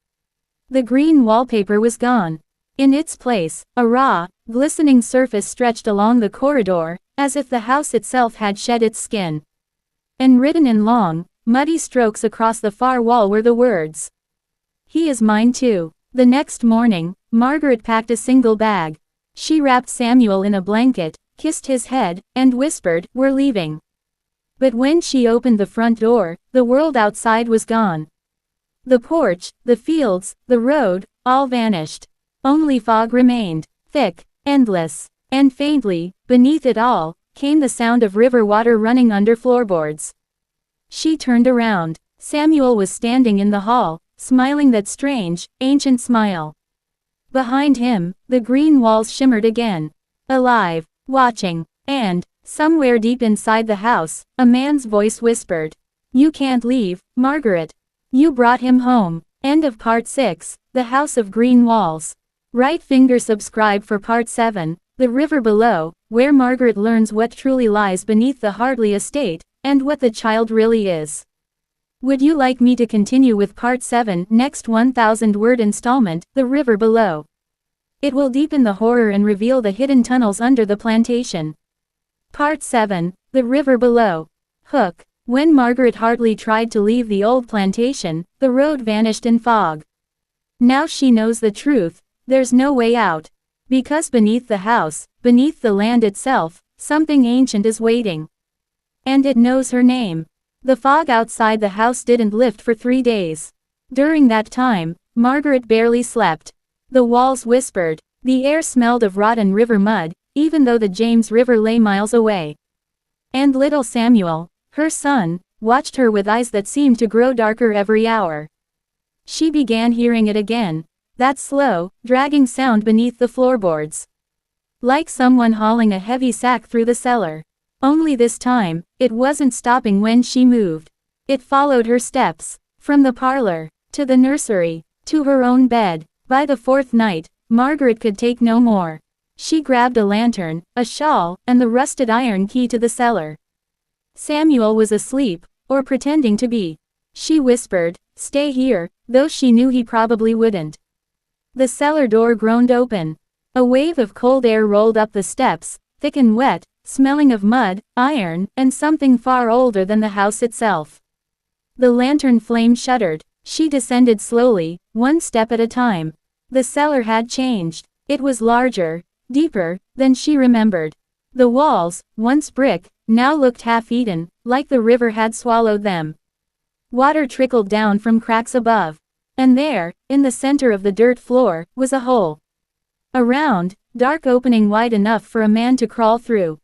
A: The green wallpaper was gone. In its place, a raw, glistening surface stretched along the corridor, as if the house itself had shed its skin. And written in long, muddy strokes across the far wall were the words, "He is mine too." The next morning, Margaret packed a single bag. She wrapped Samuel in a blanket, kissed his head, and whispered, "We're leaving." But when she opened the front door, the world outside was gone. The porch, the fields, the road, all vanished. Only fog remained, thick, endless, and faintly, beneath it all, came the sound of river water running under floorboards. She turned around. Samuel was standing in the hall, smiling that strange, ancient smile. Behind him, the green walls shimmered again. Alive, watching, and, somewhere deep inside the house, a man's voice whispered, "You can't leave, Margaret. You brought him home." End of Part 6, The House of Green Walls. Right finger subscribe for Part 7, The River Below, where Margaret learns what truly lies beneath the Hartley estate, and what the child really is. Would you like me to continue with Part 7 next 1,000-word installment, The River Below? It will deepen the horror and reveal the hidden tunnels under the plantation. Part 7, The River Below. Hook. When Margaret Hartley tried to leave the old plantation, the road vanished in fog. Now she knows the truth, there's no way out. Because beneath the house, beneath the land itself, something ancient is waiting. And it knows her name. The fog outside the house didn't lift for 3 days. During that time, Margaret barely slept. The walls whispered. The air smelled of rotten river mud, even though the James River lay miles away. And little Samuel, her son, watched her with eyes that seemed to grow darker every hour. She began hearing it again. That slow, dragging sound beneath the floorboards. Like someone hauling a heavy sack through the cellar. Only this time, it wasn't stopping when she moved. It followed her steps. From the parlor, to the nursery, to her own bed. By the 4th night, Margaret could take no more. She grabbed a lantern, a shawl, and the rusted iron key to the cellar. Samuel was asleep, or pretending to be. She whispered, "Stay here," though she knew he probably wouldn't. The cellar door groaned open. A wave of cold air rolled up the steps, thick and wet, smelling of mud, iron, and something far older than the house itself. The lantern flame shuddered. She descended slowly, one step at a time. The cellar had changed. It was larger, deeper, than she remembered. The walls, once brick, now looked half-eaten, like the river had swallowed them. Water trickled down from cracks above. And there, in the center of the dirt floor, was a hole. A round, dark opening wide enough for a man to crawl through.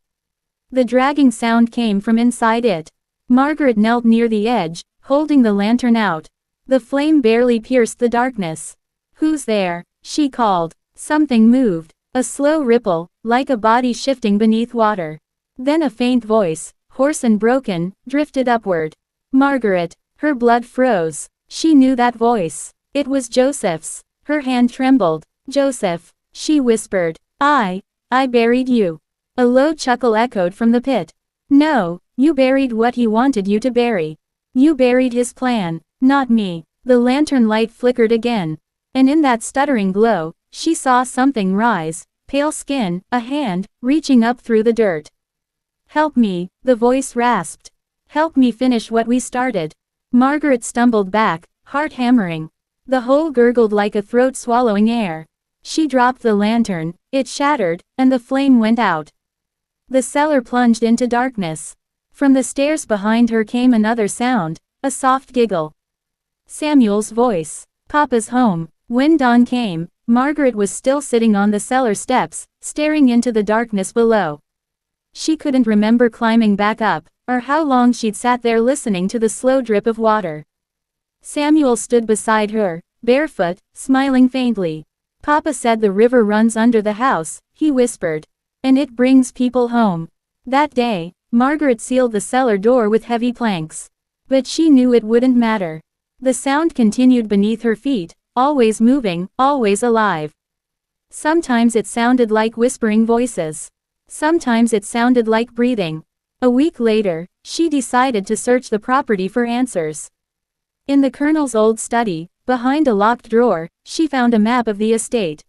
A: The dragging sound came from inside it. Margaret knelt near the edge, holding the lantern out. The flame barely pierced the darkness. "Who's there?" she called. Something moved. A slow ripple, like a body shifting beneath water. Then a faint voice, hoarse and broken, drifted upward. Margaret. Her blood froze. She knew that voice. It was Joseph's. Her hand trembled. "Joseph," she whispered. I buried you." A low chuckle echoed from the pit. "No, you buried what he wanted you to bury. You buried his plan, not me." The lantern light flickered again. And in that stuttering glow, she saw something rise, pale skin, a hand, reaching up through the dirt. "Help me," the voice rasped. "Help me finish what we started." Margaret stumbled back, heart hammering. The hole gurgled like a throat swallowing air. She dropped the lantern, it shattered, and the flame went out. The cellar plunged into darkness. From the stairs behind her came another sound, a soft giggle. Samuel's voice. "Papa's home." When dawn came, Margaret was still sitting on the cellar steps, staring into the darkness below. She couldn't remember climbing back up, or how long she'd sat there listening to the slow drip of water. Samuel stood beside her, barefoot, smiling faintly. "Papa said the river runs under the house," he whispered. "And it brings people home." That day, Margaret sealed the cellar door with heavy planks. But she knew it wouldn't matter. The sound continued beneath her feet, always moving, always alive. Sometimes it sounded like whispering voices. Sometimes it sounded like breathing. A week later, she decided to search the property for answers. In the Colonel's old study, behind a locked drawer, she found a map of the estate.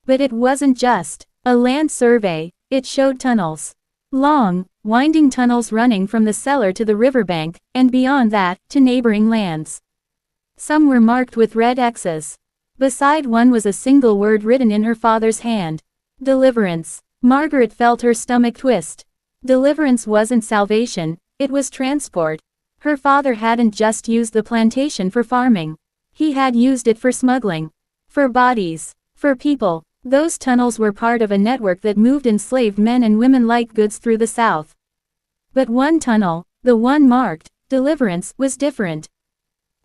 A: But it wasn't just a land survey, it showed tunnels. Long, winding tunnels running from the cellar to the riverbank, and beyond that, to neighboring lands. Some were marked with red X's. Beside one was a single word written in her father's hand. Deliverance. Margaret felt her stomach twist. Deliverance wasn't salvation, it was transport. Her father hadn't just used the plantation for farming. He had used it for smuggling. For bodies. For people. Those tunnels were part of a network that moved enslaved men and women like goods through the South. But one tunnel, the one marked Deliverance, was different.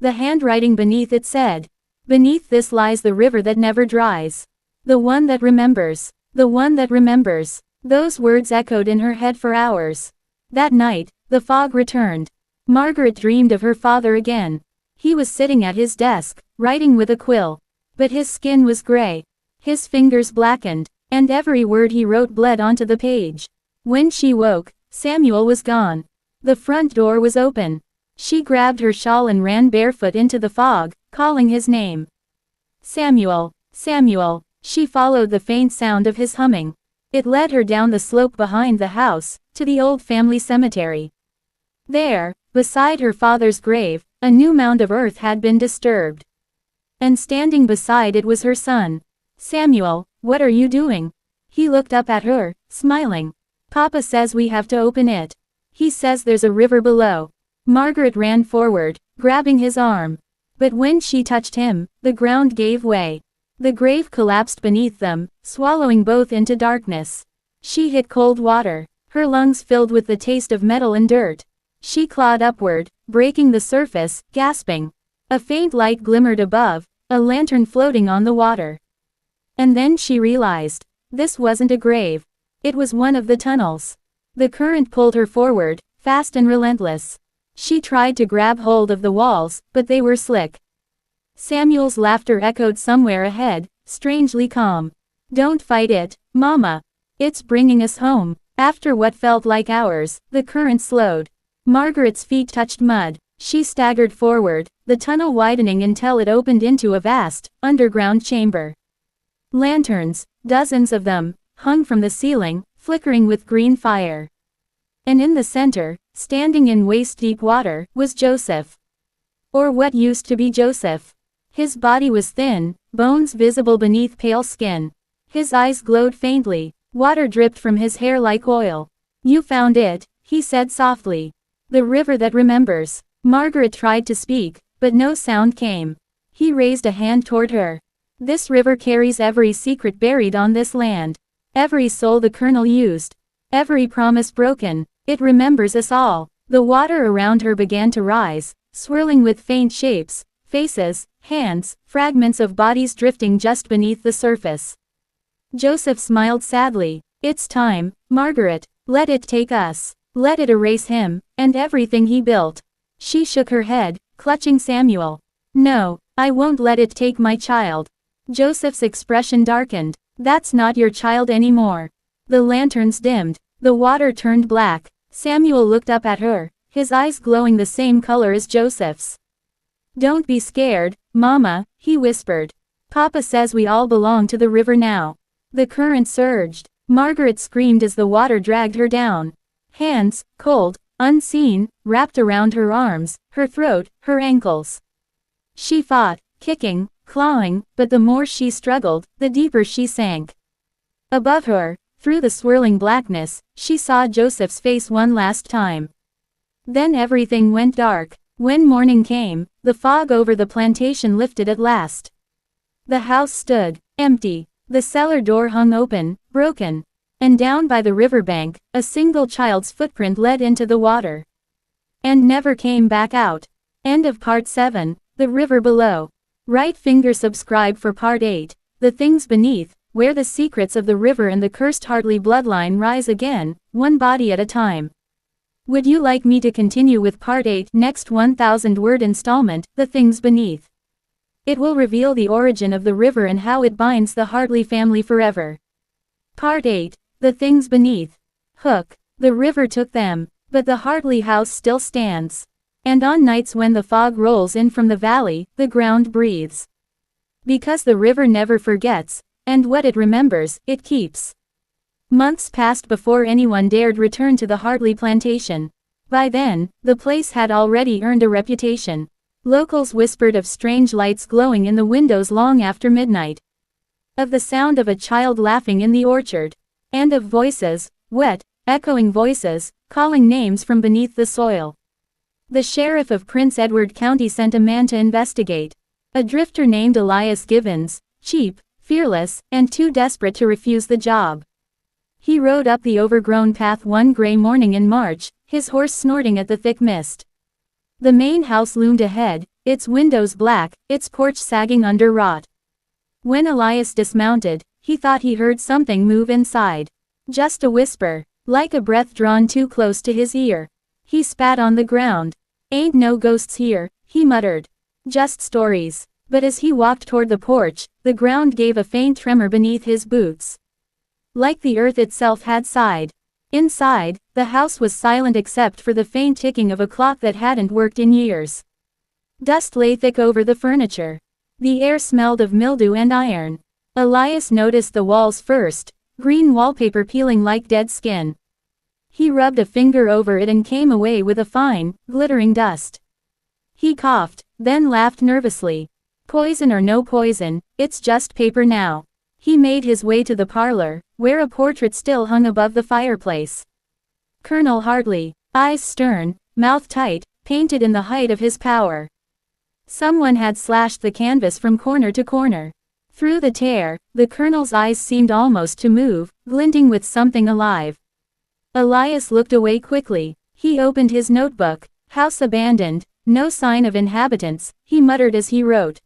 A: The handwriting beneath it said, "Beneath this lies the river that never dries. The one that remembers. The one that remembers." Those words echoed in her head for hours. That night, the fog returned. Margaret dreamed of her father again. He was sitting at his desk, writing with a quill. But his skin was gray. His fingers blackened, and every word he wrote bled onto the page. When she woke, Samuel was gone. The front door was open. She grabbed her shawl and ran barefoot into the fog, calling his name. Samuel, Samuel. She followed the faint sound of his humming. It led her down the slope behind the house, to the old family cemetery. There, beside her father's grave, a new mound of earth had been disturbed. And standing beside it was her son. "Samuel, what are you doing?" He looked up at her, smiling. "Papa says we have to open it. He says there's a river below." Margaret ran forward, grabbing his arm. But when she touched him, the ground gave way. The grave collapsed beneath them, swallowing both into darkness. She hit cold water, her lungs filled with the taste of metal and dirt. She clawed upward, breaking the surface, gasping. A faint light glimmered above, a lantern floating on the water. And then she realized, this wasn't a grave. It was one of the tunnels. The current pulled her forward, fast and relentless. She tried to grab hold of the walls, but they were slick. Samuel's laughter echoed somewhere ahead, strangely calm. "Don't fight it, Mama. It's bringing us home." After what felt like hours, the current slowed. Margaret's feet touched mud. She staggered forward, the tunnel widening until it opened into a vast, underground chamber. Lanterns, dozens of them, hung from the ceiling, flickering with green fire. And in the center, standing in waist-deep water, was Joseph. Or what used to be Joseph. His body was thin, bones visible beneath pale skin. His eyes glowed faintly, water dripped from his hair like oil. "You found it," he said softly. "The river that remembers." Margaret tried to speak, but no sound came. He raised a hand toward her. "This river carries every secret buried on this land. Every soul the Colonel used. Every promise broken. It remembers us all." The water around her began to rise, swirling with faint shapes, faces, hands, fragments of bodies drifting just beneath the surface. Joseph smiled sadly. "It's time, Margaret. Let it take us. Let it erase him, and everything he built." She shook her head, clutching Samuel. "No, I won't let it take my child." Joseph's expression darkened. "That's not your child anymore." The lanterns dimmed. The water turned black. Samuel looked up at her, his eyes glowing the same color as Joseph's. "Don't be scared, Mama," he whispered. "Papa says we all belong to the river now." The current surged. Margaret screamed as the water dragged her down. Hands, cold, unseen, wrapped around her arms, her throat, her ankles. She fought, kicking, clawing, but the more she struggled, the deeper she sank. Above her, through the swirling blackness, she saw Joseph's face one last time. Then everything went dark. When morning came, the fog over the plantation lifted at last. The house stood, empty. The cellar door hung open, broken. And down by the riverbank, a single child's footprint led into the water. And never came back out. End of Part 7, The River Below. Right finger subscribe for Part 8, The Things Beneath, where the secrets of the river and the cursed Hartley bloodline rise again, one body at a time. Would you like me to continue with Part 8, next 1,000-word installment, The Things Beneath? It will reveal the origin of the river and how it binds the Hartley family forever. Part 8, The Things Beneath. Hook. The river took them, but the Hartley house still stands. And on nights when the fog rolls in from the valley, the ground breathes. Because the river never forgets, and what it remembers, it keeps. Months passed before anyone dared return to the Hartley plantation. By then, the place had already earned a reputation. Locals whispered of strange lights glowing in the windows long after midnight. Of the sound of a child laughing in the orchard. And of voices, wet, echoing voices, calling names from beneath the soil. The sheriff of Prince Edward County sent a man to investigate. A drifter named Elias Gibbons, cheap, fearless, and too desperate to refuse the job. He rode up the overgrown path one gray morning in March, his horse snorting at the thick mist. The main house loomed ahead, its windows black, its porch sagging under rot. When Elias dismounted, he thought he heard something move inside. Just a whisper, like a breath drawn too close to his ear. He spat on the ground. "Ain't no ghosts here," he muttered. "Just stories." But as he walked toward the porch, the ground gave a faint tremor beneath his boots. Like the earth itself had sighed. Inside, the house was silent except for the faint ticking of a clock that hadn't worked in years. Dust lay thick over the furniture. The air smelled of mildew and iron. Elias noticed the walls first, green wallpaper peeling like dead skin. He rubbed a finger over it and came away with a fine, glittering dust. He coughed, then laughed nervously. Poison or no poison, it's just paper now. He made his way to the parlor, where a portrait still hung above the fireplace. Colonel Hartley, eyes stern, mouth tight, painted in the height of his power. Someone had slashed the canvas from corner to corner. Through the tear, the colonel's eyes seemed almost to move, glinting with something alive. Elias looked away quickly. He opened his notebook. "House abandoned, no sign of inhabitants," he muttered as he wrote.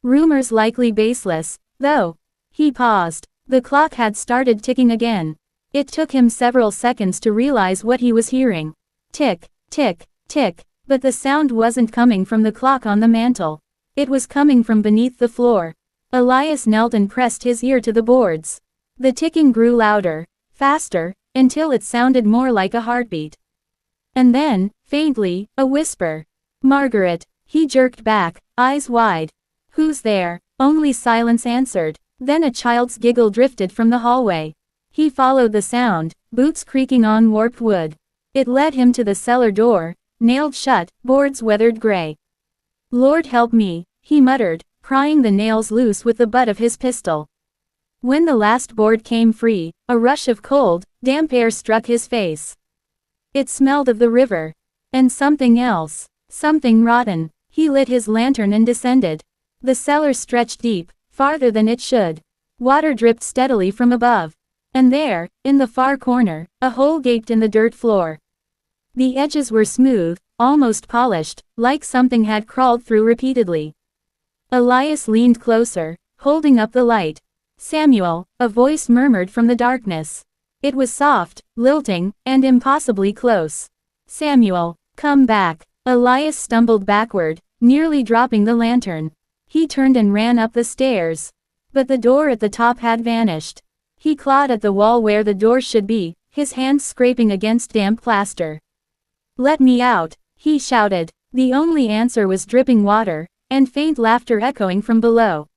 A: "Rumors likely baseless, though." He paused. The clock had started ticking again. It took him several seconds to realize what he was hearing. Tick, tick, tick, but the sound wasn't coming from the clock on the mantel. It was coming from beneath the floor. Elias knelt and pressed his ear to the boards. The ticking grew louder, faster, until it sounded more like a heartbeat. And then, faintly, a whisper. "Margaret." He jerked back, eyes wide. "Who's there?" Only silence answered. Then a child's giggle drifted from the hallway. He followed the sound, boots creaking on warped wood. It led him to the cellar door, nailed shut, boards weathered gray. "Lord help me," he muttered, prying the nails loose with the butt of his pistol. When the last board came free, a rush of cold, damp air struck his face. It smelled of the river. And something else. Something rotten. He lit his lantern and descended. The cellar stretched deep, farther than it should. Water dripped steadily from above. And there, in the far corner, a hole gaped in the dirt floor. The edges were smooth, almost polished, like something had crawled through repeatedly. Elias leaned closer, holding up the light. "Samuel," a voice murmured from the darkness. It was soft, lilting, and impossibly close. "Samuel, come back." Elias stumbled backward, nearly dropping the lantern. He turned and ran up the stairs. But the door at the top had vanished. He clawed at the wall where the door should be, his hands scraping against damp plaster. "Let me out," he shouted. The only answer was dripping water, and faint laughter echoing from below.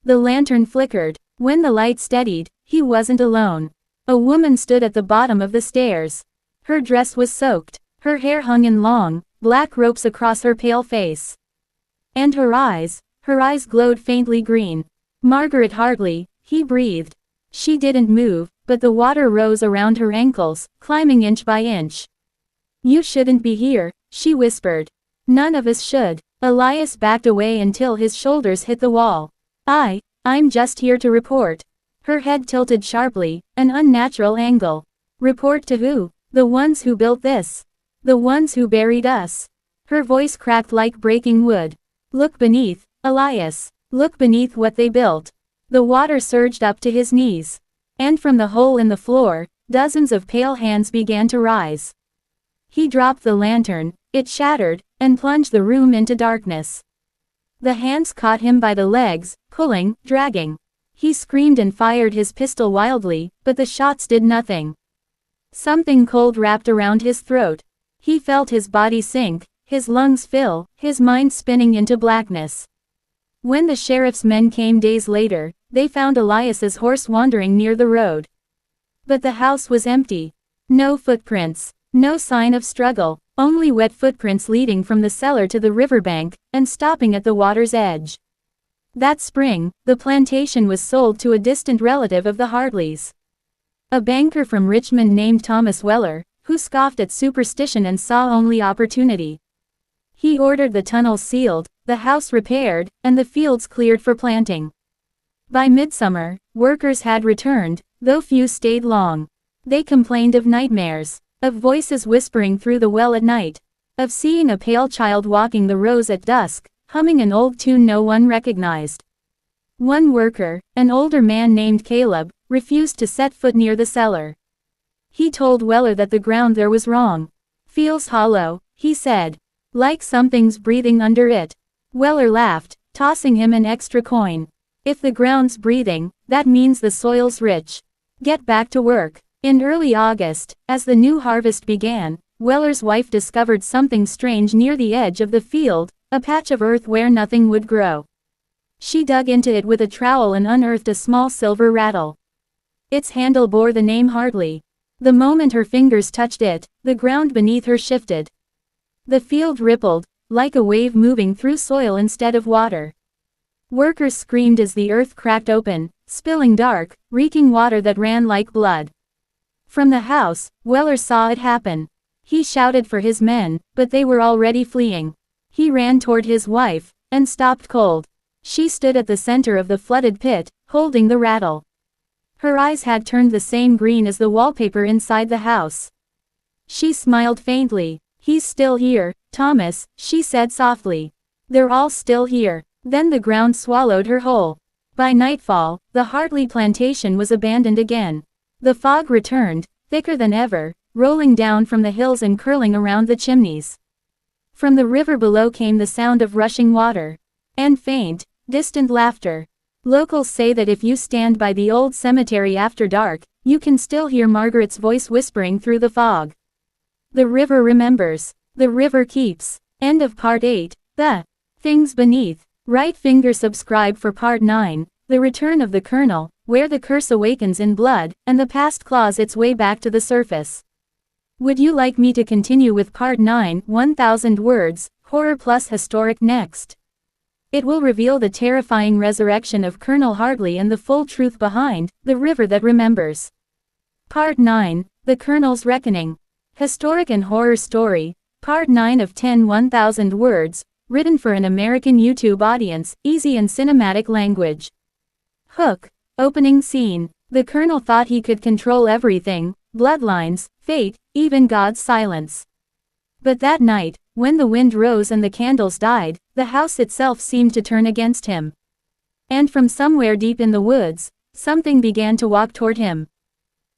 A: The lantern flickered. When the light steadied, he wasn't alone. A woman stood at the bottom of the stairs. Her dress was soaked. Her hair hung in long, black ropes across her pale face. And her eyes glowed faintly green. "Margaret Hartley," he breathed. She didn't move, but the water rose around her ankles, climbing inch by inch. "You shouldn't be here," she whispered. "None of us should." Elias backed away until his shoulders hit the wall. I'm just here to report." Her head tilted sharply, an unnatural angle. "Report to who?" "The ones who built this. The ones who buried us." Her voice cracked like breaking wood. "Look beneath, Elias. Look beneath what they built." The water surged up to his knees. And from the hole in the floor, dozens of pale hands began to rise. He dropped the lantern, it shattered, and plunged the room into darkness. The hands caught him by the legs, pulling, dragging. He screamed and fired his pistol wildly, but the shots did nothing. Something cold wrapped around his throat. He felt his body sink, his lungs fill, his mind spinning into blackness. When the sheriff's men came days later, they found Elias's horse wandering near the road. But the house was empty. No footprints, no sign of struggle, only wet footprints leading from the cellar to the riverbank, and stopping at the water's edge. That spring, the plantation was sold to a distant relative of the Hartleys. A banker from Richmond named Thomas Weller, who scoffed at superstition and saw only opportunity. He ordered the tunnels sealed, the house repaired, and the fields cleared for planting. By midsummer, workers had returned, though few stayed long. They complained of nightmares, of voices whispering through the well at night, of seeing a pale child walking the rows at dusk, humming an old tune no one recognized. One worker, an older man named Caleb, refused to set foot near the cellar. He told Weller that the ground there was wrong. "Feels hollow," he said. "Like something's breathing under it." Weller laughed, tossing him an extra coin. "If the ground's breathing, that means the soil's rich. Get back to work." In early August, as the new harvest began, Weller's wife discovered something strange near the edge of the field, a patch of earth where nothing would grow. She dug into it with a trowel and unearthed a small silver rattle. Its handle bore the name Hartley. The moment her fingers touched it, the ground beneath her shifted. The field rippled, like a wave moving through soil instead of water. Workers screamed as the earth cracked open, spilling dark, reeking water that ran like blood. From the house, Weller saw it happen. He shouted for his men, but they were already fleeing. He ran toward his wife, and stopped cold. She stood at the center of the flooded pit, holding the rattle. Her eyes had turned the same green as the wallpaper inside the house. She smiled faintly. "He's still here, Thomas," she said softly. "They're all still here." Then the ground swallowed her whole. By nightfall, the Hartley plantation was abandoned again. The fog returned, thicker than ever, rolling down from the hills and curling around the chimneys. From the river below came the sound of rushing water. And faint, distant laughter. Locals say that if you stand by the old cemetery after dark, you can still hear Margaret's voice whispering through the fog. The river remembers. The river keeps. End of Part 8. The Things Beneath. Right finger subscribe for Part 9, The Return of the Colonel, where the curse awakens in blood, and the past claws its way back to the surface. Would you like me to continue with Part 9, 1000 words, horror plus historic next? It will reveal the terrifying resurrection of Colonel Hartley and the full truth behind The River That Remembers. Part 9, The Colonel's Reckoning. Historic and Horror Story, Part 9 of 10 1000 words, written for an American YouTube audience, easy and cinematic language. Hook. Opening scene. The Colonel thought he could control everything, bloodlines, fate, even God's silence. But that night, when the wind rose and the candles died, the house itself seemed to turn against him. And from somewhere deep in the woods, something began to walk toward him.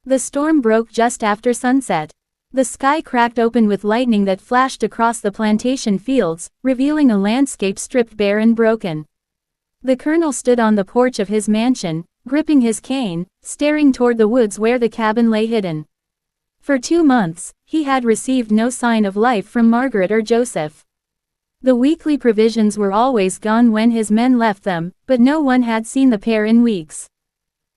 A: The storm broke just after sunset. The sky cracked open with lightning that flashed across the plantation fields, revealing a landscape stripped bare and broken. The Colonel stood on the porch of his mansion, gripping his cane, staring toward the woods where the cabin lay hidden. For 2 months, he had received no sign of life from Margaret or Joseph. The weekly provisions were always gone when his men left them, but no one had seen the pair in weeks.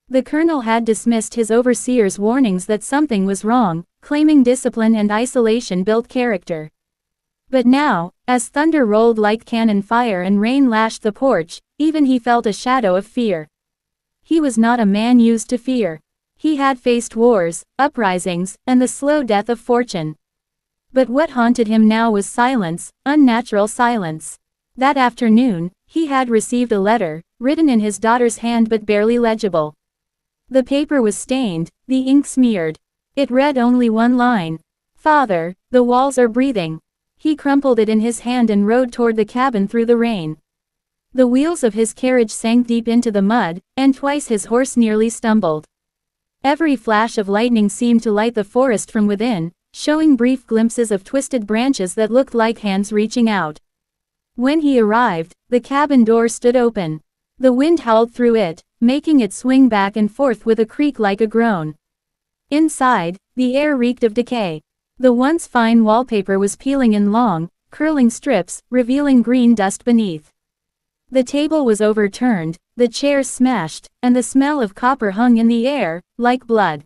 A: The Colonel had dismissed his overseer's warnings that something was wrong, claiming discipline and isolation built character. But now, as thunder rolled like cannon fire and rain lashed the porch, even he felt a shadow of fear. He was not a man used to fear. He had faced wars, uprisings, and the slow death of fortune. But what haunted him now was silence, unnatural silence. That afternoon, he had received a letter, written in his daughter's hand but barely legible. The paper was stained, the ink smeared. It read only one line. "Father, the walls are breathing." He crumpled it in his hand and rode toward the cabin through the rain. The wheels of his carriage sank deep into the mud, and twice his horse nearly stumbled. Every flash of lightning seemed to light the forest from within, showing brief glimpses of twisted branches that looked like hands reaching out. When he arrived, the cabin door stood open. The wind howled through it, making it swing back and forth with a creak like a groan. Inside, the air reeked of decay. The once fine wallpaper was peeling in long, curling strips, revealing green dust beneath. The table was overturned, the chairs smashed, and the smell of copper hung in the air, like blood.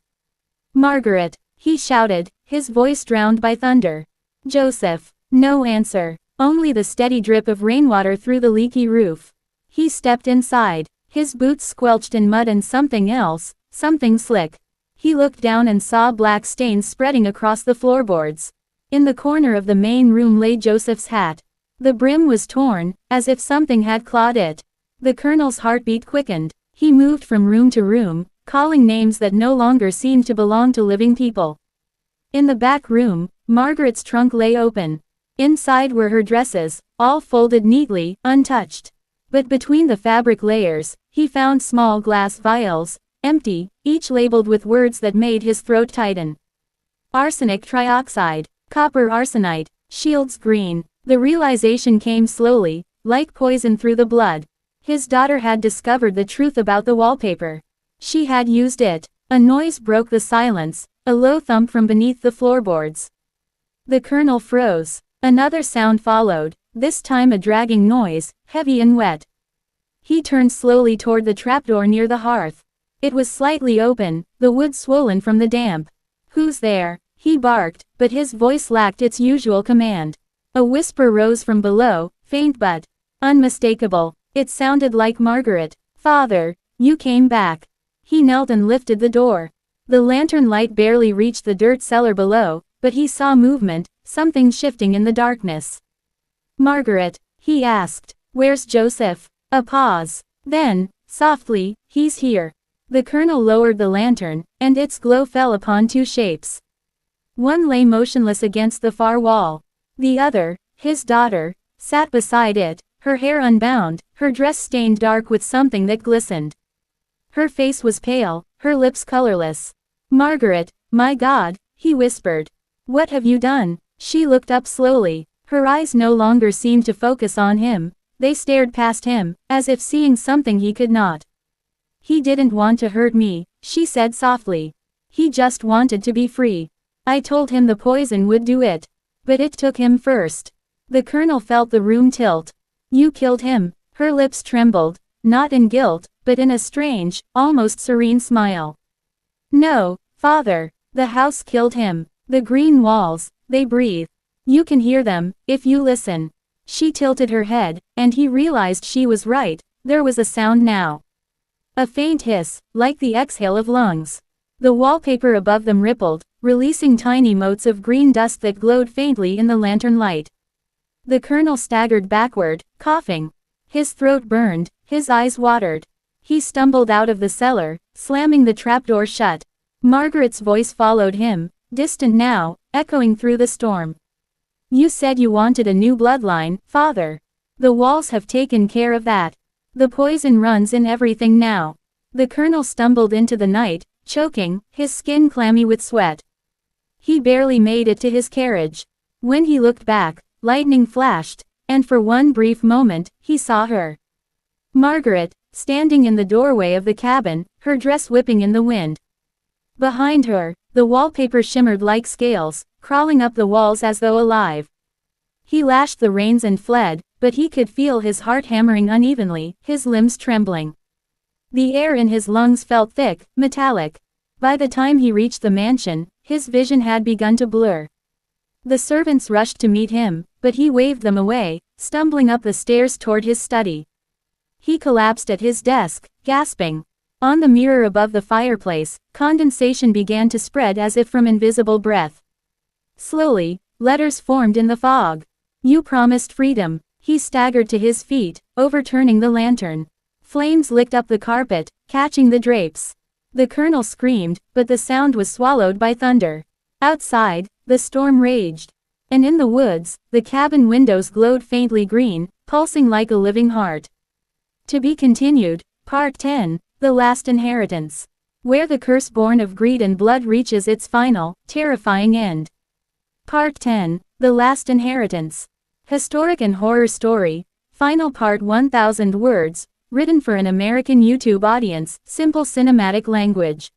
A: "Margaret," he shouted, his voice drowned by thunder. "Joseph." No answer, only the steady drip of rainwater through the leaky roof. He stepped inside, his boots squelched in mud and something else, something slick. He looked down and saw black stains spreading across the floorboards. In the corner of the main room lay Joseph's hat. The brim was torn, as if something had clawed it. The colonel's heartbeat quickened. He moved from room to room, calling names that no longer seemed to belong to living people. In the back room, Margaret's trunk lay open. Inside were her dresses, all folded neatly, untouched. But between the fabric layers, he found small glass vials, empty, each labeled with words that made his throat tighten. Arsenic trioxide, copper arsenite, Shields green. The realization came slowly, like poison through the blood. His daughter had discovered the truth about the wallpaper. She had used it. A noise broke the silence, a low thump from beneath the floorboards. The colonel froze. Another sound followed, this time a dragging noise, heavy and wet. He turned slowly toward the trapdoor near the hearth. It was slightly open, the wood swollen from the damp. "Who's there?" he barked, but his voice lacked its usual command. A whisper rose from below, faint but unmistakable. It sounded like Margaret. "Father, you came back." He knelt and lifted the door. The lantern light barely reached the dirt cellar below, but he saw movement, something shifting in the darkness. "Margaret," he asked, "where's Joseph?" A pause. Then, softly, "He's here." The colonel lowered the lantern, and its glow fell upon two shapes. One lay motionless against the far wall. The other, his daughter, sat beside it, her hair unbound, her dress stained dark with something that glistened. Her face was pale, her lips colorless. "Margaret, my God," he whispered. "What have you done?" She looked up slowly. Her eyes no longer seemed to focus on him, they stared past him, as if seeing something he could not. "He didn't want to hurt me," she said softly. "He just wanted to be free. I told him the poison would do it. But it took him first." The colonel felt the room tilt. "You killed him." Her lips trembled, not in guilt, but in a strange, almost serene smile. "No, father. The house killed him. The green walls, they breathe. You can hear them, if you listen." She tilted her head, and he realized she was right. There was a sound now. A faint hiss, like the exhale of lungs. The wallpaper above them rippled, releasing tiny motes of green dust that glowed faintly in the lantern light. The colonel staggered backward, coughing. His throat burned, his eyes watered. He stumbled out of the cellar, slamming the trapdoor shut. Margaret's voice followed him, distant now, echoing through the storm. "You said you wanted a new bloodline, father. The walls have taken care of that. The poison runs in everything now." The colonel stumbled into the night, choking, his skin clammy with sweat. He barely made it to his carriage. When he looked back, lightning flashed, and for one brief moment, he saw her. Margaret, standing in the doorway of the cabin, her dress whipping in the wind. Behind her, the wallpaper shimmered like scales, crawling up the walls as though alive. He lashed the reins and fled, but he could feel his heart hammering unevenly, his limbs trembling. The air in his lungs felt thick, metallic. By the time he reached the mansion, his vision had begun to blur. The servants rushed to meet him, but he waved them away, stumbling up the stairs toward his study. He collapsed at his desk, gasping. On the mirror above the fireplace, condensation began to spread as if from invisible breath. Slowly, letters formed in the fog. "You promised freedom." He staggered to his feet, overturning the lantern. Flames licked up the carpet, catching the drapes. The colonel screamed, but the sound was swallowed by thunder. Outside, the storm raged. And in the woods, the cabin windows glowed faintly green, pulsing like a living heart. To be continued, Part 10, The Last Inheritance. Where the curse born of greed and blood reaches its final, terrifying end. Part 10, The Last Inheritance. Historic and horror story, final part 1000 words, written for an American YouTube audience, simple cinematic language.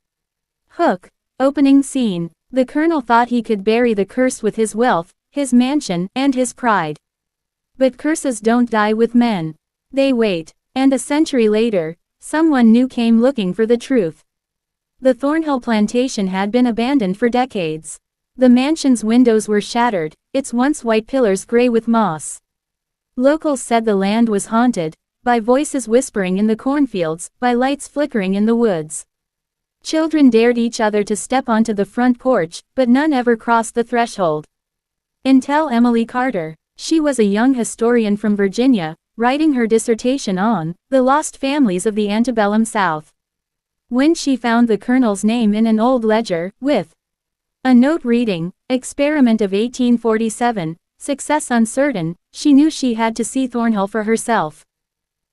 A: Hook. Opening scene. The colonel thought he could bury the curse with his wealth, his mansion, and his pride. But curses don't die with men. They wait. And a century later, someone new came looking for the truth. The Thornhill plantation had been abandoned for decades. The mansion's windows were shattered, its once white pillars gray with moss. Locals said the land was haunted, by voices whispering in the cornfields, by lights flickering in the woods. Children dared each other to step onto the front porch, but none ever crossed the threshold. Until Emily Carter. She was a young historian from Virginia, writing her dissertation on the lost families of the antebellum South. When she found the colonel's name in an old ledger, with a note reading, "Experiment of 1847, success uncertain," she knew she had to see Thornhill for herself.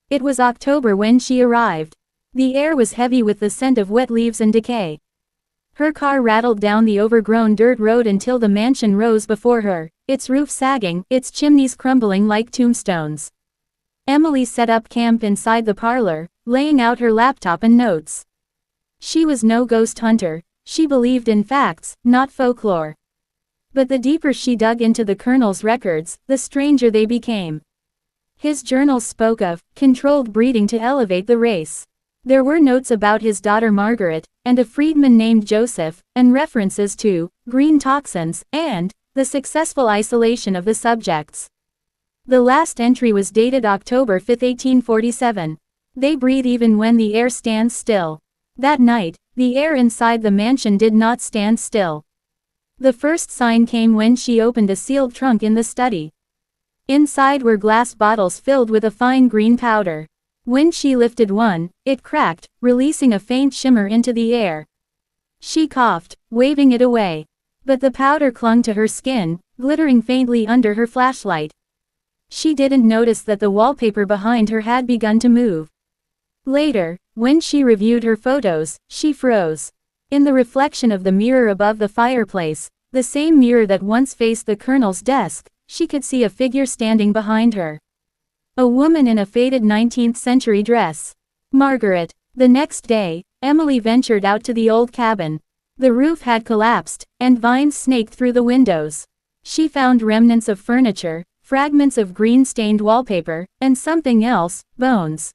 A: It was October when she arrived. The air was heavy with the scent of wet leaves and decay. Her car rattled down the overgrown dirt road until the mansion rose before her, its roof sagging, its chimneys crumbling like tombstones. Emily set up camp inside the parlor, laying out her laptop and notes. She was no ghost hunter, she believed in facts, not folklore. But the deeper she dug into the colonel's records, the stranger they became. His journals spoke of controlled breeding to elevate the race. There were notes about his daughter Margaret, and a freedman named Joseph, and references to green toxins, and the successful isolation of the subjects. The last entry was dated October 5, 1847. They breathe even when the air stands still. That night, the air inside the mansion did not stand still. The first sign came when she opened a sealed trunk in the study. Inside were glass bottles filled with a fine green powder. When she lifted one, it cracked, releasing a faint shimmer into the air. She coughed, waving it away. But the powder clung to her skin, glittering faintly under her flashlight. She didn't notice that the wallpaper behind her had begun to move. Later, when she reviewed her photos, she froze. In the reflection of the mirror above the fireplace, the same mirror that once faced the colonel's desk, she could see a figure standing behind her. A woman in a faded 19th century dress. Margaret. The next day, Emily ventured out to the old cabin. The roof had collapsed, and vines snaked through the windows. She found remnants of furniture, fragments of green-stained wallpaper, and something else, bones.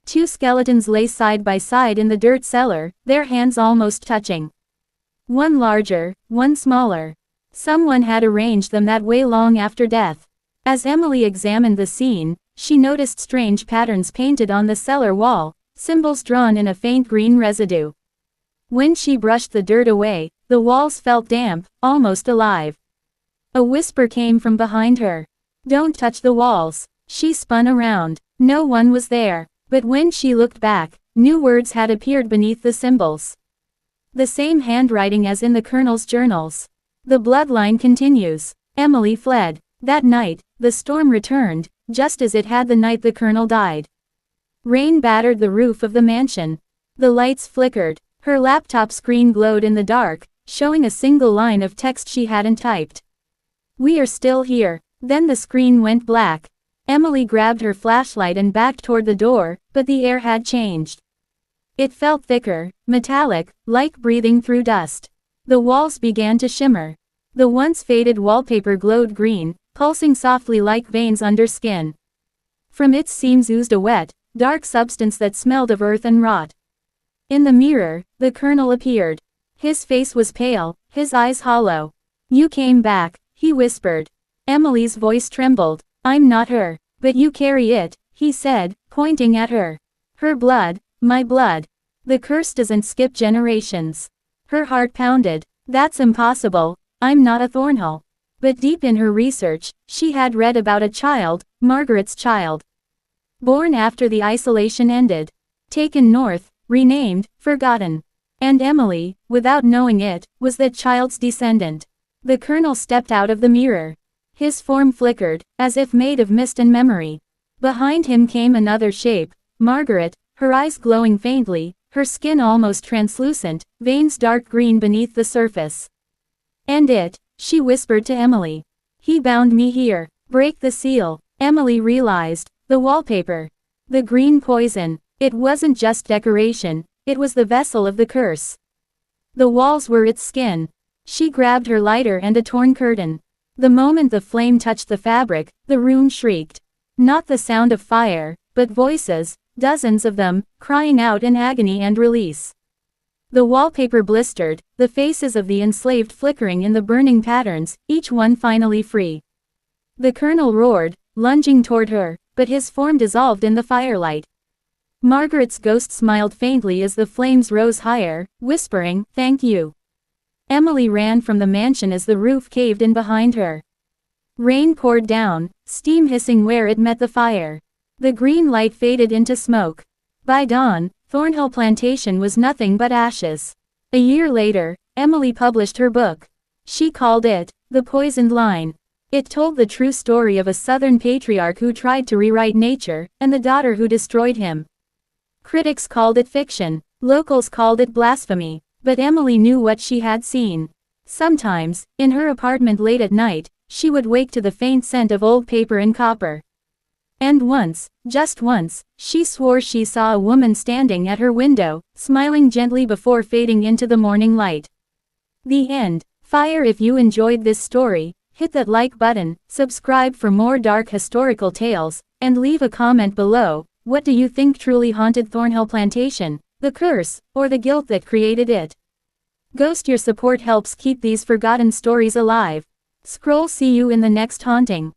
A: Two skeletons lay side by side in the dirt cellar, their hands almost touching. One larger, one smaller. Someone had arranged them that way long after death. As Emily examined the scene, she noticed strange patterns painted on the cellar wall, symbols drawn in a faint green residue. When she brushed the dirt away, the walls felt damp, almost alive. A whisper came from behind her. "Don't touch the walls." She spun around. No one was there. But when she looked back, new words had appeared beneath the symbols. The same handwriting as in the colonel's journals. The bloodline continues. Emily fled. That night, the storm returned, just as it had the night the colonel died. Rain battered the roof of the mansion. The lights flickered. Her laptop screen glowed in the dark, showing a single line of text she hadn't typed. "We are still here." Then the screen went black. Emily grabbed her flashlight and backed toward the door, but the air had changed. It felt thicker, metallic, like breathing through dust. The walls began to shimmer. The once faded wallpaper glowed green, pulsing softly like veins under skin. From its seams oozed a wet, dark substance that smelled of earth and rot. In the mirror, the colonel appeared. His face was pale, his eyes hollow. "You came back," he whispered. Emily's voice trembled. "I'm not her, but you carry it," he said, pointing at her. "Her blood, my blood. The curse doesn't skip generations." Her heart pounded. "That's impossible, I'm not a Thornhill." But deep in her research, she had read about a child, Margaret's child. Born after the isolation ended. Taken north, renamed, forgotten. And Emily, without knowing it, was that child's descendant. The colonel stepped out of the mirror. His form flickered, as if made of mist and memory. Behind him came another shape, Margaret, her eyes glowing faintly, her skin almost translucent, veins dark green beneath the surface. "And it," she whispered to Emily. "He bound me here. Break the seal." Emily realized, the wallpaper. The green poison. It wasn't just decoration, it was the vessel of the curse. The walls were its skin. She grabbed her lighter and a torn curtain. The moment the flame touched the fabric, the room shrieked. Not the sound of fire, but voices, dozens of them, crying out in agony and release. The wallpaper blistered, the faces of the enslaved flickering in the burning patterns, each one finally free. The colonel roared, lunging toward her, but his form dissolved in the firelight. Margaret's ghost smiled faintly as the flames rose higher, whispering, "Thank you." Emily ran from the mansion as the roof caved in behind her. Rain poured down, steam hissing where it met the fire. The green light faded into smoke. By dawn, Thornhill Plantation was nothing but ashes. A year later, Emily published her book. She called it, The Poisoned Line. It told the true story of a Southern patriarch who tried to rewrite nature, and the daughter who destroyed him. Critics called it fiction, locals called it blasphemy, but Emily knew what she had seen. Sometimes, in her apartment late at night, she would wake to the faint scent of old paper and copper. And once, just once, she swore she saw a woman standing at her window, smiling gently before fading into the morning light. The end. Fire. If you enjoyed this story, hit that like button, subscribe for more dark historical tales, and leave a comment below. What do you think truly haunted Thornhill Plantation, the curse, or the guilt that created it? Ghost, your support helps keep these forgotten stories alive. Scroll. See you in the next haunting.